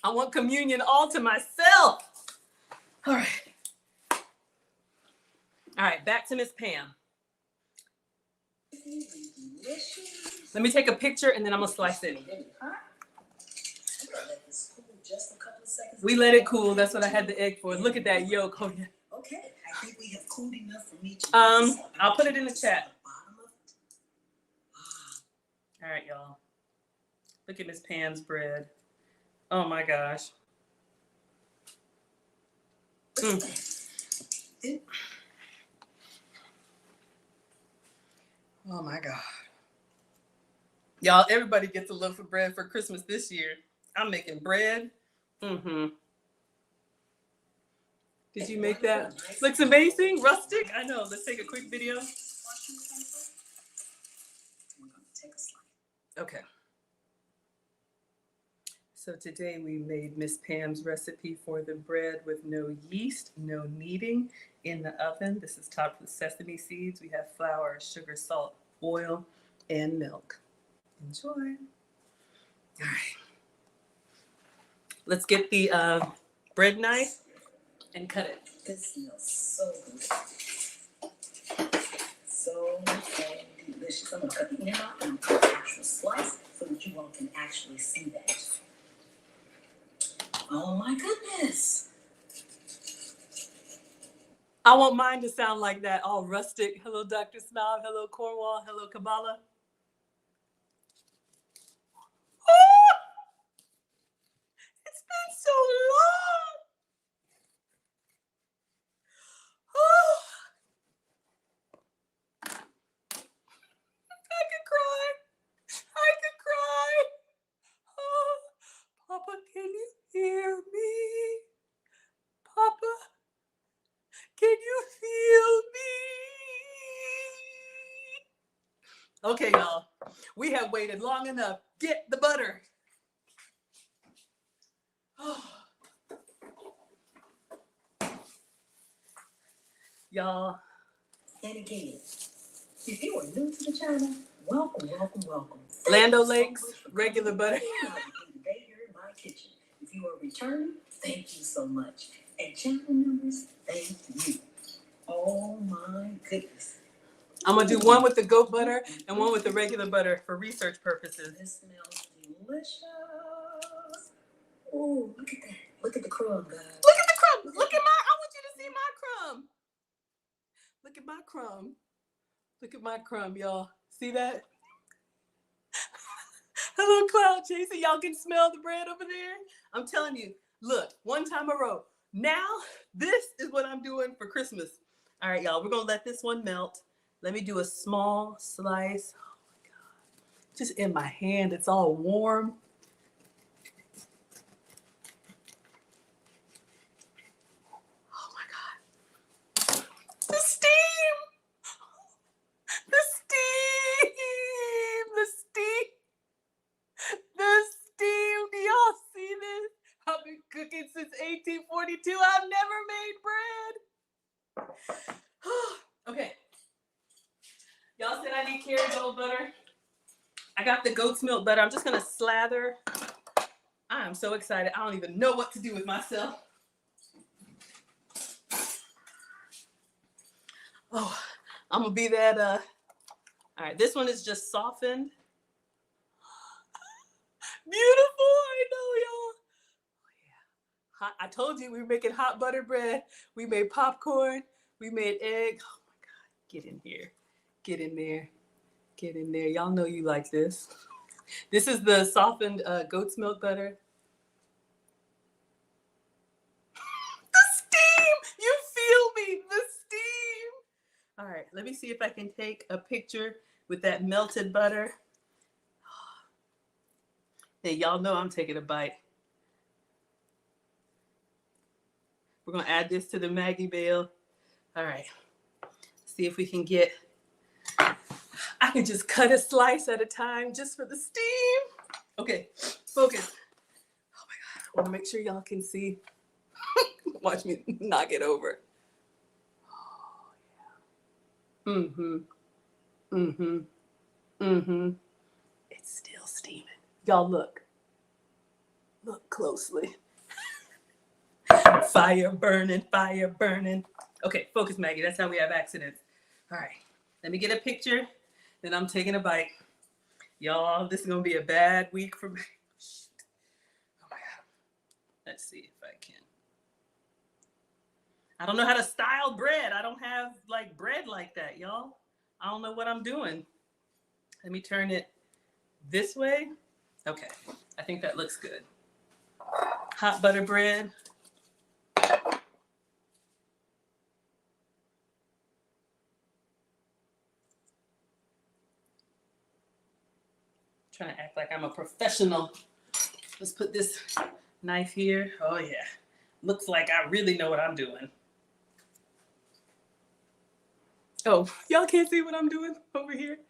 I want communion all to myself. All right. All right, back to Miss Pam. Let me take a picture and then I'm gonna slice it. We let it cool. That's what I had the egg for. Look at that yolk. Oh yeah. Okay, I think we have cooled enough for me to. I'll put it in the chat. All right, y'all. Look at Miss Pam's bread. Oh my gosh. Oh my God. Y'all, everybody gets a loaf of bread for Christmas this year. I'm making bread. Mm-hmm. Did you make that? Looks amazing. Rustic. I know. Let's take a quick video. Okay. So today we made Miss Pam's recipe for the bread with no yeast, no kneading in the oven. This is topped with sesame seeds. We have flour, sugar, salt, oil, and milk. Enjoy. All right. Let's get the bread knife and cut it. This smells so good. So delicious. I'm gonna cut the end off and cut the actual slice so that you all can actually see that. Oh my goodness. I want mine to sound like that, all rustic. Hello, Dr. Smile. Hello, Cornwall. Hello, Kabbalah. Oh, it's been so long. Oh, I could cry. I could cry. Oh, Papa, can you hear me? Papa, can you feel me? Okay, y'all. We have waited long enough. Get the butter. Oh. Y'all. And again, if you are new to the channel, welcome, welcome, welcome. Lando Lakes, regular butter. Today here in my kitchen. If you are returning, thank you so much. And channel members, thank you. Oh my goodness. I'm gonna do one with the goat butter and one with the regular butter for research purposes. This smells delicious. Oh, look at that. Look at the crumb, guys. Look at the crumb. Look at I want you to see my crumb. Look at my crumb. Look at my crumb, y'all. See that? Hello, cloud chaser. Y'all can smell the bread over there? I'm telling you, look, one time a row. Now, this is what I'm doing for Christmas. All right, y'all, we're gonna let this one melt. Let me do a small slice. Oh my God. Just in my hand, it's all warm. Oh my God. The steam! The steam! The steam! The steam! Do y'all see this? I've been cooking since 1842. I've never made bread. Okay. Y'all said I need Kerrygold butter. I got the goat's milk butter. I'm just gonna slather. I am so excited. I don't even know what to do with myself. Oh, I'm gonna be that. All right, this one is just softened. Beautiful, I know, y'all. Oh, yeah. Hot. I told you we were making hot butter bread. We made popcorn. We made egg. Oh my God, get in here. Get in there. Get in there. Y'all know you like this. This is the softened goat's milk butter. The steam! You feel me? The steam! All right, let me see if I can take a picture with that melted butter. Hey, y'all know I'm taking a bite. We're gonna add this to the Maggie bale. All right, see if we can get, I can just cut a slice at a time just for the steam. Okay, focus. Oh my God, I wanna make sure y'all can see. Watch me knock it over. Oh yeah. Mm-hmm. Mm-hmm. Mm-hmm. It's still steaming. Y'all look. Look closely. Fire burning, fire burning. Okay, focus, Maggie. That's how we have accidents. All right, let me get a picture. Then I'm taking a bite. Y'all, this is gonna be a bad week for me. Oh my God. Let's see if I can. I don't know how to style bread. I don't have like bread like that, y'all. I don't know what I'm doing. Let me turn it this way. Okay, I think that looks good. Hot butter bread. Trying to act like I'm a professional. Let's put this knife here. Oh yeah. Looks like I really know what I'm doing. Oh, y'all can't see what I'm doing over here?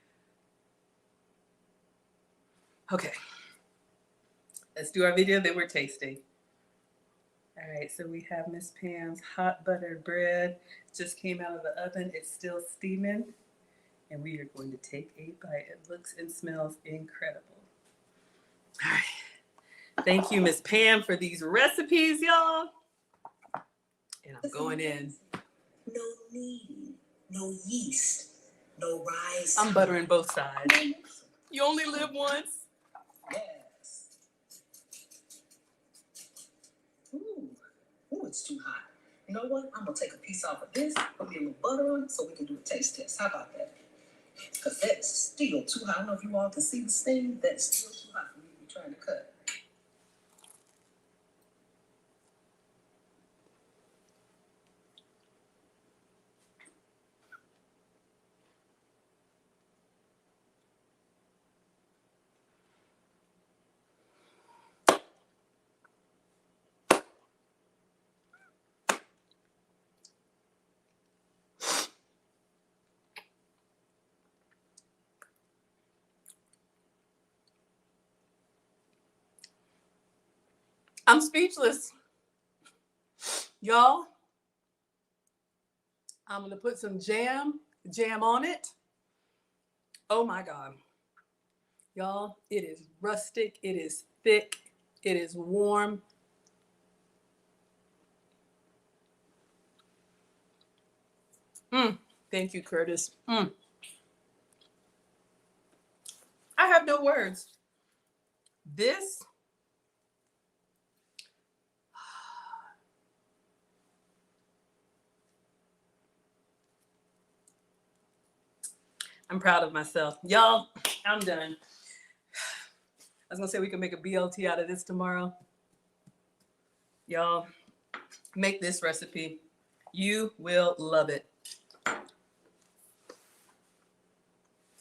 Okay. Let's do our video that we're tasting. All right, so we have Miss Pam's hot buttered bread. Just came out of the oven. It's still steaming. And we are going to take a bite. It looks and smells incredible. All right. Thank you, Miss Pam, for these recipes, y'all. And I'm going in. No kneading, no yeast, no rise. I'm buttering both sides. You only live once. Yes. Ooh, it's too hot. You know what? I'm gonna take a piece off of this, put me a little butter on it so we can do a taste test. How about that? Because that is still too hot. I don't know if you all can see the steam. That's still too hot for me to be trying to cut. I'm speechless. Y'all, I'm going to put some jam on it. Oh my God. Y'all, it is rustic. It is thick. It is warm. Thank you, Curtis. I have no words. This, I'm proud of myself. Y'all, I'm done. I was gonna say we can make a BLT out of this tomorrow. Y'all, make this recipe. You will love it.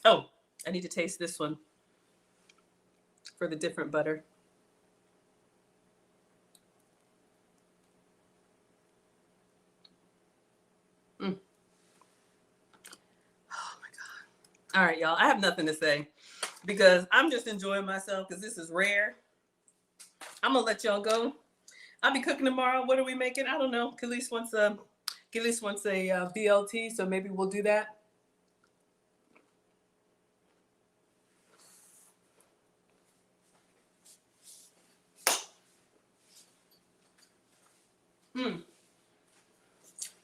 Oh, I need to taste this one for the different butter. Oh my God. All right, y'all, I have nothing to say because I'm just enjoying myself because this is rare. I'm gonna let y'all go. I'll be cooking tomorrow. What are we making? I don't know. Khalees wants a BLT, so maybe we'll do that.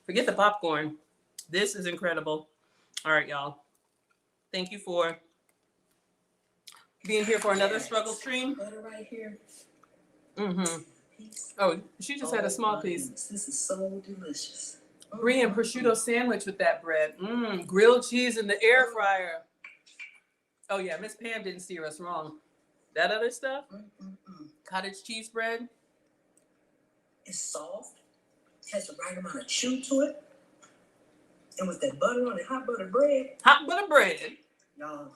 Forget the popcorn. This is incredible. All right, y'all. Thank you for being here for another struggle stream. Butter right here. Oh, she just had a small piece. Goodness, this is so delicious. Brie and prosciutto sandwich with that bread. Grilled cheese in the air fryer. Oh yeah, Miss Pam didn't steer us wrong. That other stuff, cottage cheese bread. It's soft, has the right amount of chew to it, and with that butter on it, hot butter bread. Hot butter bread. Y'all,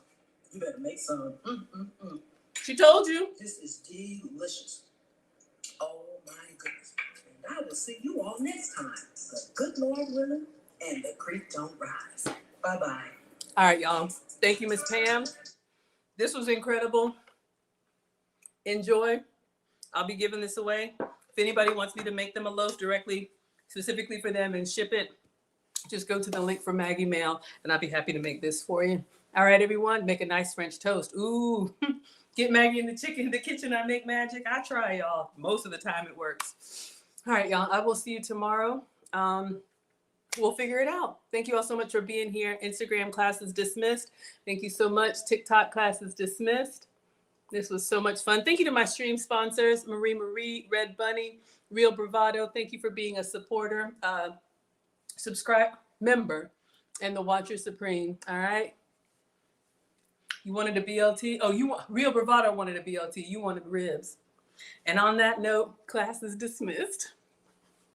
you better make some. She told you. This is delicious. Oh my goodness. And I will see you all next time. The good Lord willing, and the creek don't rise. Bye-bye. All right, y'all. Thank you, Miss Pam. This was incredible. Enjoy. I'll be giving this away. If anybody wants me to make them a loaf directly, specifically for them and ship it, just go to the link for Maggie Mail, and I'll be happy to make this for you. All right, everyone, make a nice French toast. Ooh, get Maggie in the kitchen. I make magic. I try, y'all. Most of the time it works. All right, y'all. I will see you tomorrow. We'll figure it out. Thank you all so much for being here. Instagram class is dismissed. Thank you so much. TikTok class is dismissed. This was so much fun. Thank you to my stream sponsors, Marie, Red Bunny, Real Bravado. Thank you for being a supporter, subscribe, member, and the Watcher Supreme. All right. You wanted a BLT? Oh, Real Bravado wanted a BLT. You wanted ribs. And on that note, class is dismissed.